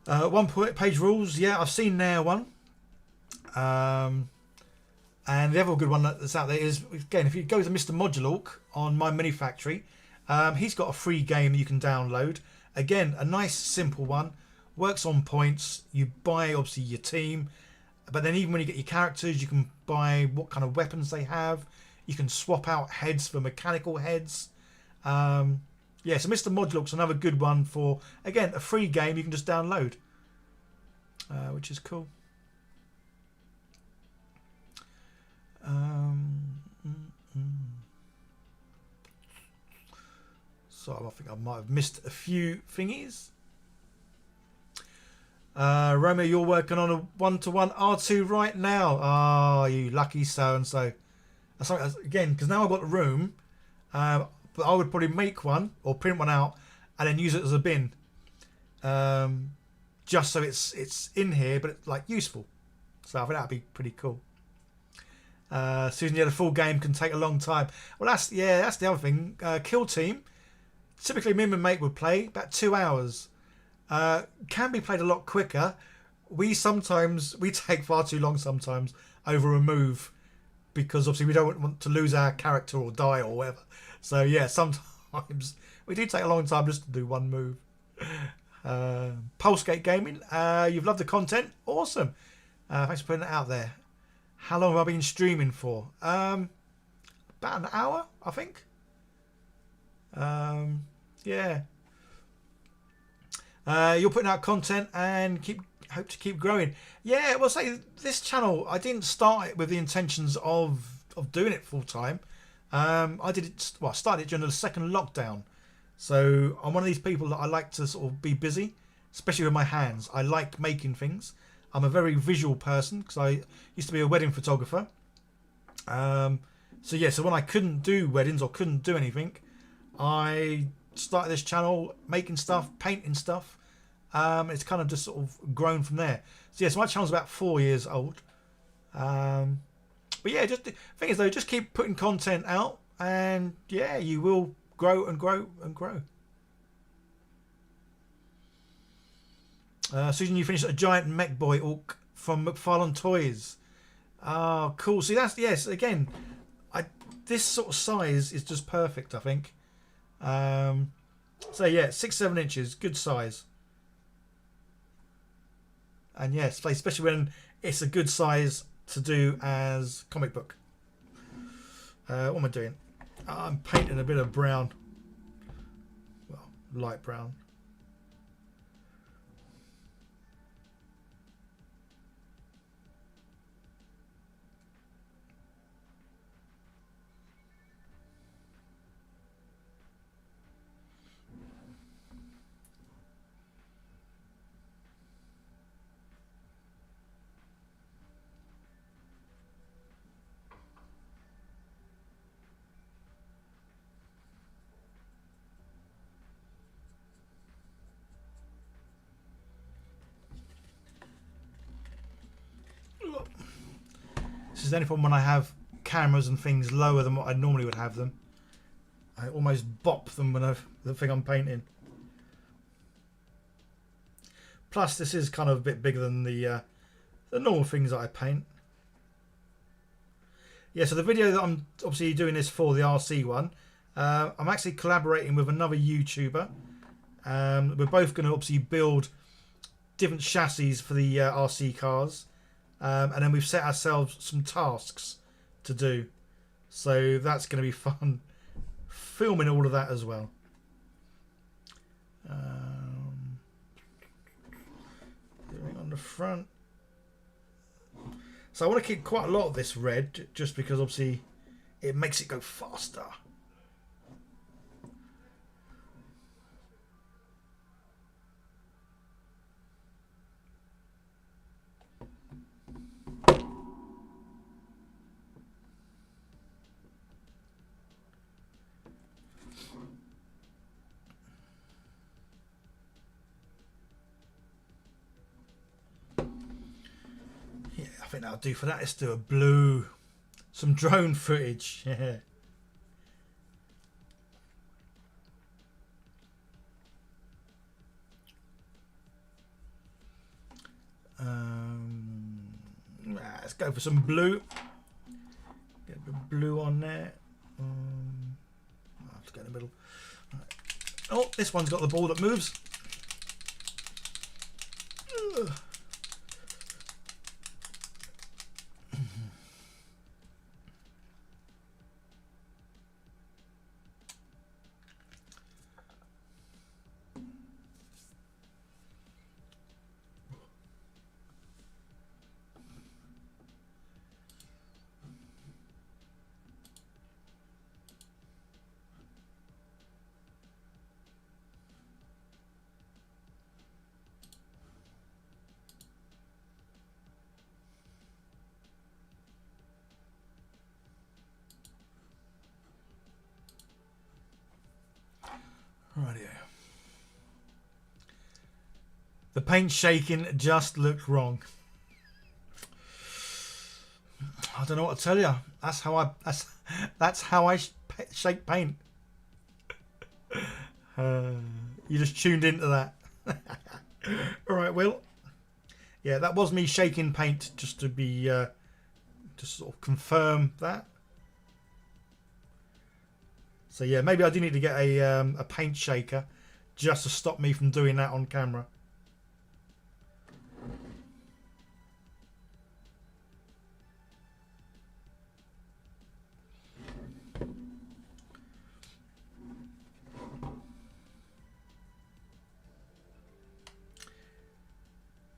1 page rules, yeah, I've seen their one. And the other good one that's out there is, again, if you go to Mr. Modulork on My Mini Factory, he's got a free game you can download. Again, a nice simple one, works on points. You buy obviously your team, but then even when you get your characters, you can buy what kind of weapons they have. You can swap out heads for mechanical heads. Yeah, so Mr. Modulork's another good one for, again, a free game you can just download, which is cool. So I think I might have missed a few thingies. Romeo, you're working on a 1-to-1 R2 right now. Ah, you lucky so-and-so. Again, because now I've got the room, but I would probably make one or print one out and then use it as a bin, just so it's in here but it's like useful. So I think that'd be pretty cool. Susan, yeah, the full game can take a long time. Well, that's the other thing. Kill Team, typically me and my mate would play about 2 hours. Can be played a lot quicker. We take far too long sometimes over a move, because obviously we don't want to lose our character or die or whatever. So yeah, sometimes we do take a long time just to do one move. Pulsegate Gaming, you've loved the content, awesome. Thanks for putting it out there. How long have I been streaming for? About an hour, I think. Yeah. You're putting out content and hope to keep growing. Yeah, well, say this channel, I didn't start it with the intentions of doing it full time. I did it. Well, I started it during the second lockdown. So I'm one of these people that I like to sort of be busy, especially with my hands. I like making things. I'm a very visual person because I used to be a wedding photographer. So yeah, so when I couldn't do weddings or couldn't do anything, I started this channel making stuff, painting stuff. It's kind of just sort of grown from there. So yes, my channel's about 4 years old. But yeah, just the thing is though, just keep putting content out, and yeah, you will grow and grow and grow. Susan, you finished a giant mech boy orc from McFarlane Toys. Oh, cool. See, that's, yes, again, this sort of size is just perfect, I think. So yeah, 6-7 inches, good size. And yes, especially when it's a good size to do as comic book. What am I doing? I'm painting a bit of brown. Well, light brown. This is the only problem when I have cameras and things lower than what I normally would have them. I almost bop them when the thing I'm painting. Plus, this is kind of a bit bigger than the normal things that I paint. Yeah, so the video that I'm obviously doing this for, the RC one, I'm actually collaborating with another YouTuber. We're both going to obviously build different chassis for the RC cars. And then we've set ourselves some tasks to do. So that's going to be fun. Filming all of that as well. Doing on the front. So I want to keep quite a lot of this red, just because obviously it makes it go faster. I think that'll do for that. Let's do a blue. Some drone footage. Yeah. Let's go for some blue. Get a bit of blue on there. I'll have to go in the middle. Right. Oh, this one's got the ball that moves. Ugh. Rightio. The paint shaking just looked wrong. I don't know what to tell you. That's how I shake paint. You just tuned into that. All right, Will. Yeah, that was me shaking paint, just to be just sort of confirm that. So yeah, maybe I do need to get a paint shaker just to stop me from doing that on camera.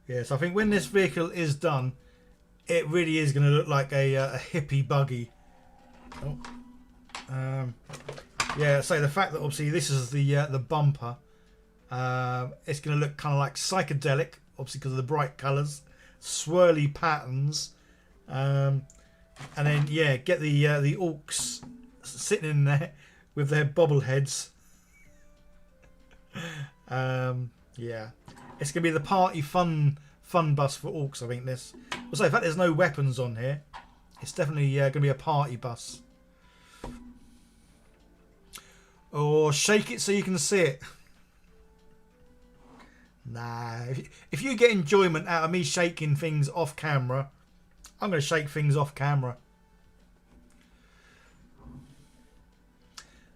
Yeah, so I think when this vehicle is done, it really is going to look like a hippie buggy. Oh. Yeah, so the fact that obviously this is the bumper, it's going to look kind of like psychedelic, obviously because of the bright colours, swirly patterns, and then yeah, get the orcs sitting in there with their bobbleheads. Yeah, it's going to be the party fun bus for orcs. I think this. Also, in fact, there's no weapons on here. It's definitely going to be a party bus. Or shake it so you can see it. Nah, if you get enjoyment out of me shaking things off camera, I'm going to shake things off camera.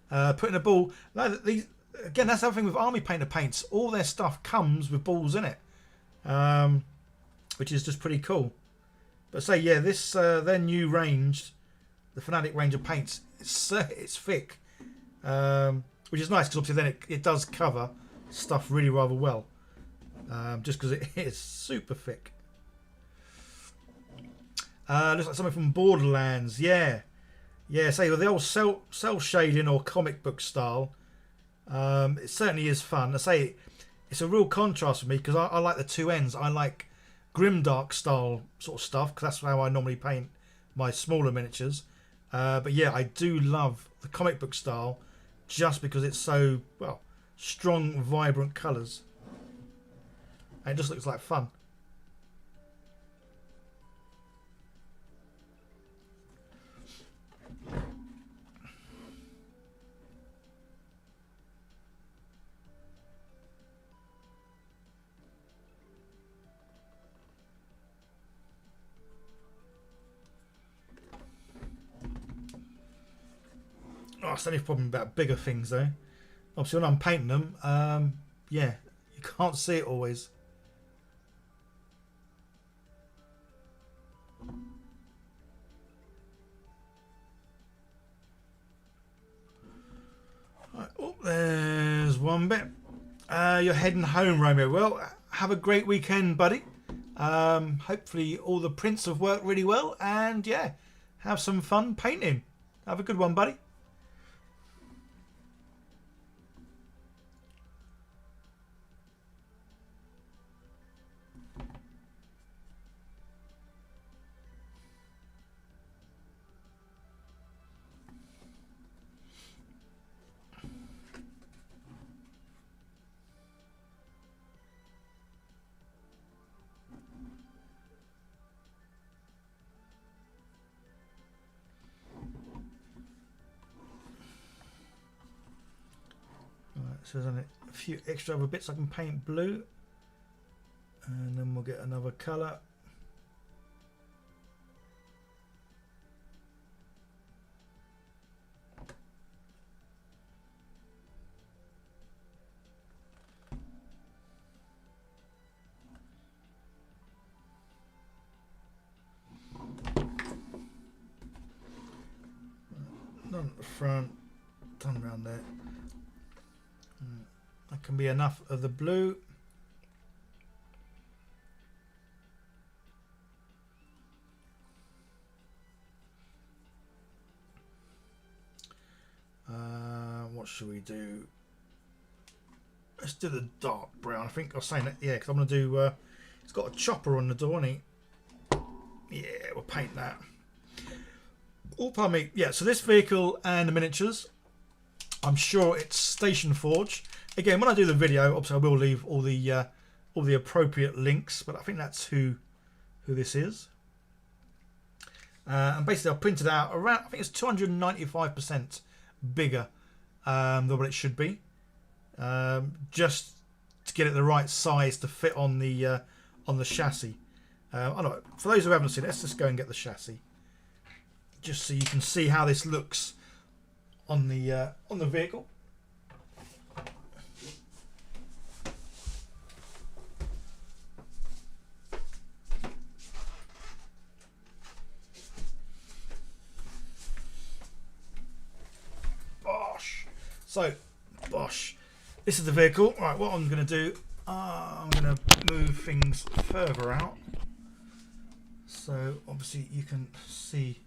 Putting a ball. Like these, again, that's the other thing with Army Painter paints. All their stuff comes with balls in it, which is just pretty cool. But say, yeah, this their new range, the Fanatic range of paints, it's thick, which is nice because obviously then it does cover stuff really rather well, just because it is super thick. Looks like something from Borderlands, yeah. Yeah, say with the old cell shading or comic book style, it certainly is fun. I say it's a real contrast for me because I like the two ends. I like grimdark style sort of stuff because that's how I normally paint my smaller miniatures. But yeah, I do love the comic book style just because it's so, well, strong, vibrant colours. And it just looks like fun. Oh, it's the only problem about bigger things though. Obviously when I'm painting them, yeah, you can't see it always. Right, oh, there's one bit. You're heading home, Romeo. Well, have a great weekend, buddy. Hopefully all the prints have worked really well, and yeah, have some fun painting. Have a good one, buddy. So there's only a few extra other bits I can paint blue, and then we'll get another colour. None at the front, done around there. That can be enough of the blue. What should we do? Let's do the dark brown. I think I was saying that, yeah, because I'm going to do, it's got a chopper on the door, hasn't he? Yeah, we'll paint that. Oh, pardon me. Yeah, so this vehicle and the miniatures, I'm sure it's Station Forge. Again, when I do the video, obviously I will leave all the appropriate links, but I think that's who this is. And basically, I printed out around, I think it's 295% bigger than what it should be, just to get it the right size to fit on the chassis. I don't know, for those who haven't seen it, let's just go and get the chassis, just so you can see how this looks on the vehicle. So, bosh. This is the vehicle. Right, what I'm going to do, I'm going to move things further out. So obviously you can see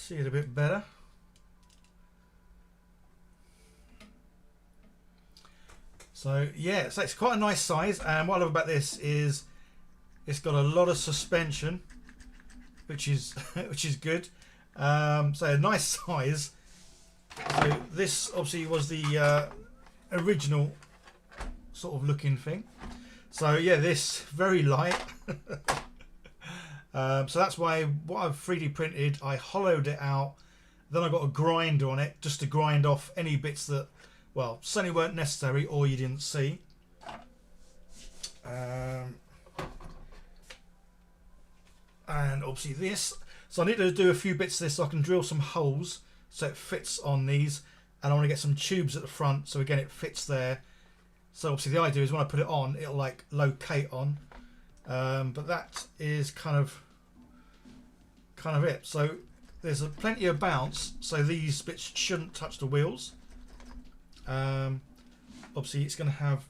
it a bit better. So yeah, so it's quite a nice size, and what I love about this is it's got a lot of suspension, which is which is good. So a nice size. So this obviously was the original sort of looking thing. So yeah, this very light. So that's why what I've 3D printed, I hollowed it out, then I got a grinder on it just to grind off any bits that, well, certainly weren't necessary or you didn't see. And obviously this, so I need to do a few bits of this so I can drill some holes so it fits on these, and I want to get some tubes at the front so again it fits there. So obviously the idea is when I put it on, it'll like locate on, but that is kind of it. So there's plenty of bounce, so these bits shouldn't touch the wheels. Obviously it's going to have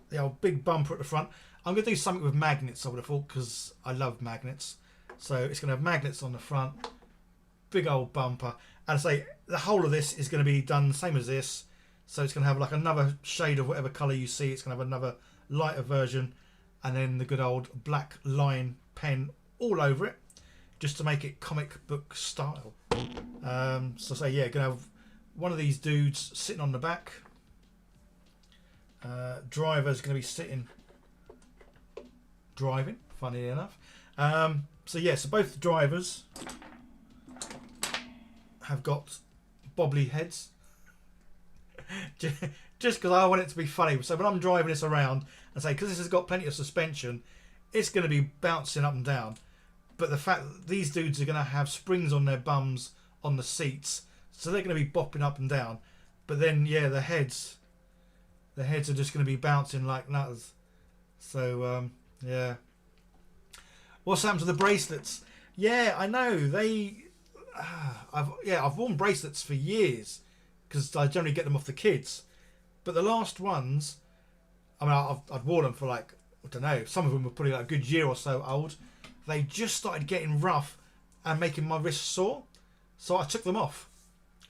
the old big bumper at the front. I'm going to do something with magnets, I would have thought, because I love magnets. So it's going to have magnets on the front, big old bumper, and I say the whole of this is going to be done the same as this. So it's going to have like another shade of whatever colour you see. It's going to have another lighter version, and then the good old black line pen all over it, just to make it comic book style. So say yeah, going to have one of these dudes sitting on the back. Driver's going to be sitting driving, funny enough. So yeah, so both the drivers have got bobbly heads. Just because I want it to be funny. So when I'm driving this around, and say, because this has got plenty of suspension, it's going to be bouncing up and down. But the fact that these dudes are going to have springs on their bums on the seats, so they're going to be bopping up and down. But then, yeah, the heads are just going to be bouncing like nutters. So, yeah. What's happened to the bracelets? Yeah, I know. I've worn bracelets for years because I generally get them off the kids. But the last ones, I mean, I've worn them for like, I don't know, some of them were probably like a good year or so old. They just started getting rough and making my wrists sore. So I took them off.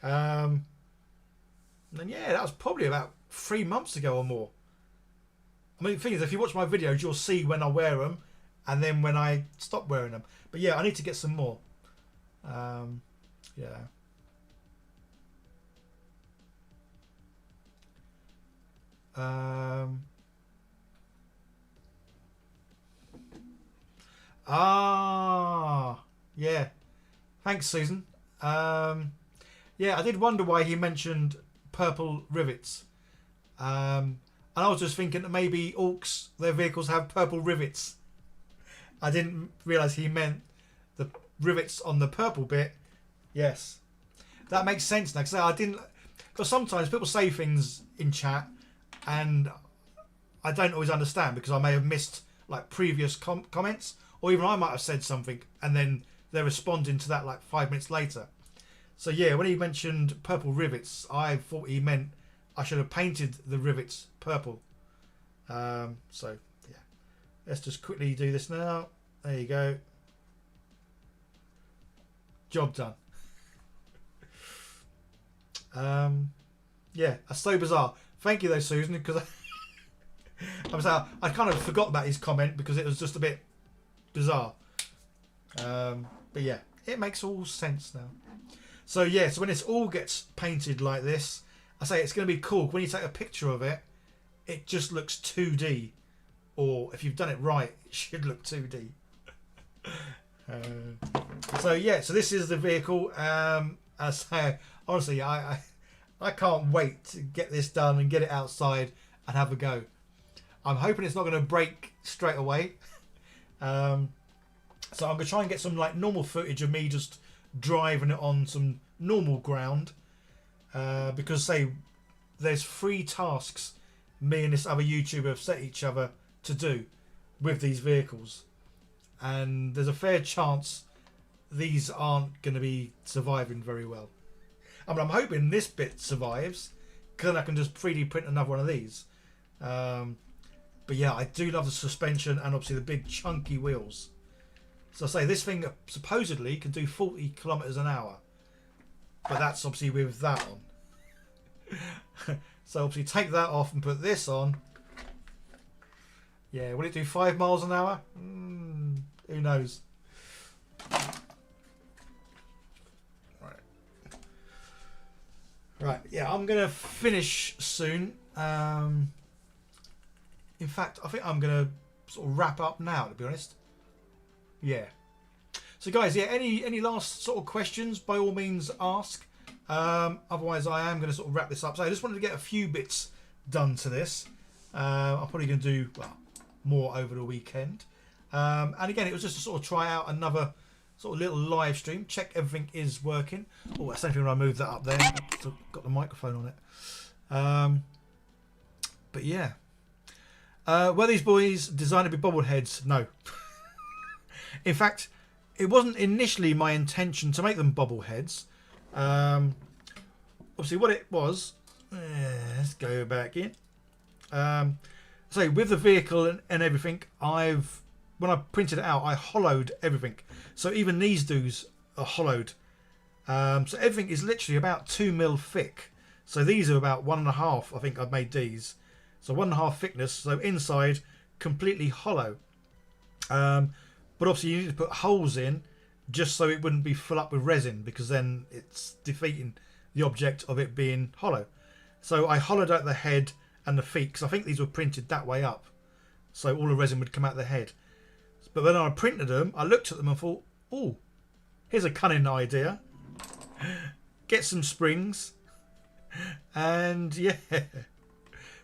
And yeah, that was probably about 3 months ago or more. I mean, the thing is, if you watch my videos, you'll see when I wear them and then when I stop wearing them. But yeah, I need to get some more. Yeah. Yeah. Thanks, Susan. Yeah, I did wonder why he mentioned purple rivets. And I was just thinking that maybe Orcs, their vehicles have purple rivets. I didn't realise he meant the rivets on the purple bit. Yes. That makes sense now, because I didn't... Because sometimes people say things in chat and I don't always understand because I may have missed like previous comments, or even I might have said something and then they're responding to that like 5 minutes later. So yeah, when he mentioned purple rivets, I thought he meant I should have painted the rivets purple. So yeah, let's just quickly do this now. There you go. Job done. Yeah, that's so bizarre. Thank you though, Susan, because I kind of forgot about his comment because it was just a bit bizarre. But yeah, it makes all sense now. So yeah, so when this all gets painted like this, I say it's going to be cool. When you take a picture of it, it just looks 2D. Or if you've done it right, it should look 2D. So yeah, so this is the vehicle. I say, honestly, I can't wait to get this done and get it outside and have a go. I'm hoping it's not going to break straight away. So I'm going to try and get some like normal footage of me just driving it on some normal ground. Because say there's 3 tasks me and this other YouTuber have set each other to do with these vehicles. And there's a fair chance these aren't going to be surviving very well. I mean, I'm hoping this bit survives because then I can just 3D print another one of these. But yeah, I do love the suspension and obviously the big chunky wheels. So I say this thing supposedly can do 40 kilometers an hour, but that's obviously with that on. So obviously take that off and put this on. Yeah, will it do 5 miles an hour? Who knows? Right, yeah, I'm going to finish soon. In fact, I think I'm going to sort of wrap up now, to be honest. Yeah. So guys, yeah, any last sort of questions, by all means ask. Otherwise, I am going to sort of wrap this up. So I just wanted to get a few bits done to this. I'm probably going to do more over the weekend. And again, it was just to sort of try out another sort of little live stream, check everything is working. Oh, that's something when I moved that up there. I've got the microphone on it. But yeah. Were these boys designed to be bobbleheads? No. In fact, it wasn't initially my intention to make them bobbleheads. Obviously what it was, let's go back in. So with the vehicle and everything, when I printed it out, I hollowed everything. So even these dudes are hollowed. So everything is literally about 2 mil thick. So these are about 1.5. I think I've made these. So 1.5 thickness. So inside completely hollow. But obviously you need to put holes in just so it wouldn't be full up with resin, because then it's defeating the object of it being hollow. So I hollowed out the head and the feet, because I think these were printed that way up. So all the resin would come out the head. But when I printed them, I looked at them and thought, oh, here's a cunning idea. Get some springs. And yeah.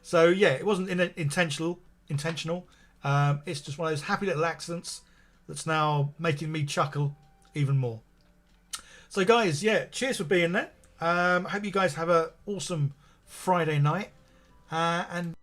So yeah, it wasn't intentional. It's just one of those happy little accidents that's now making me chuckle even more. So guys, yeah, cheers for being there. I hope you guys have an awesome Friday night. And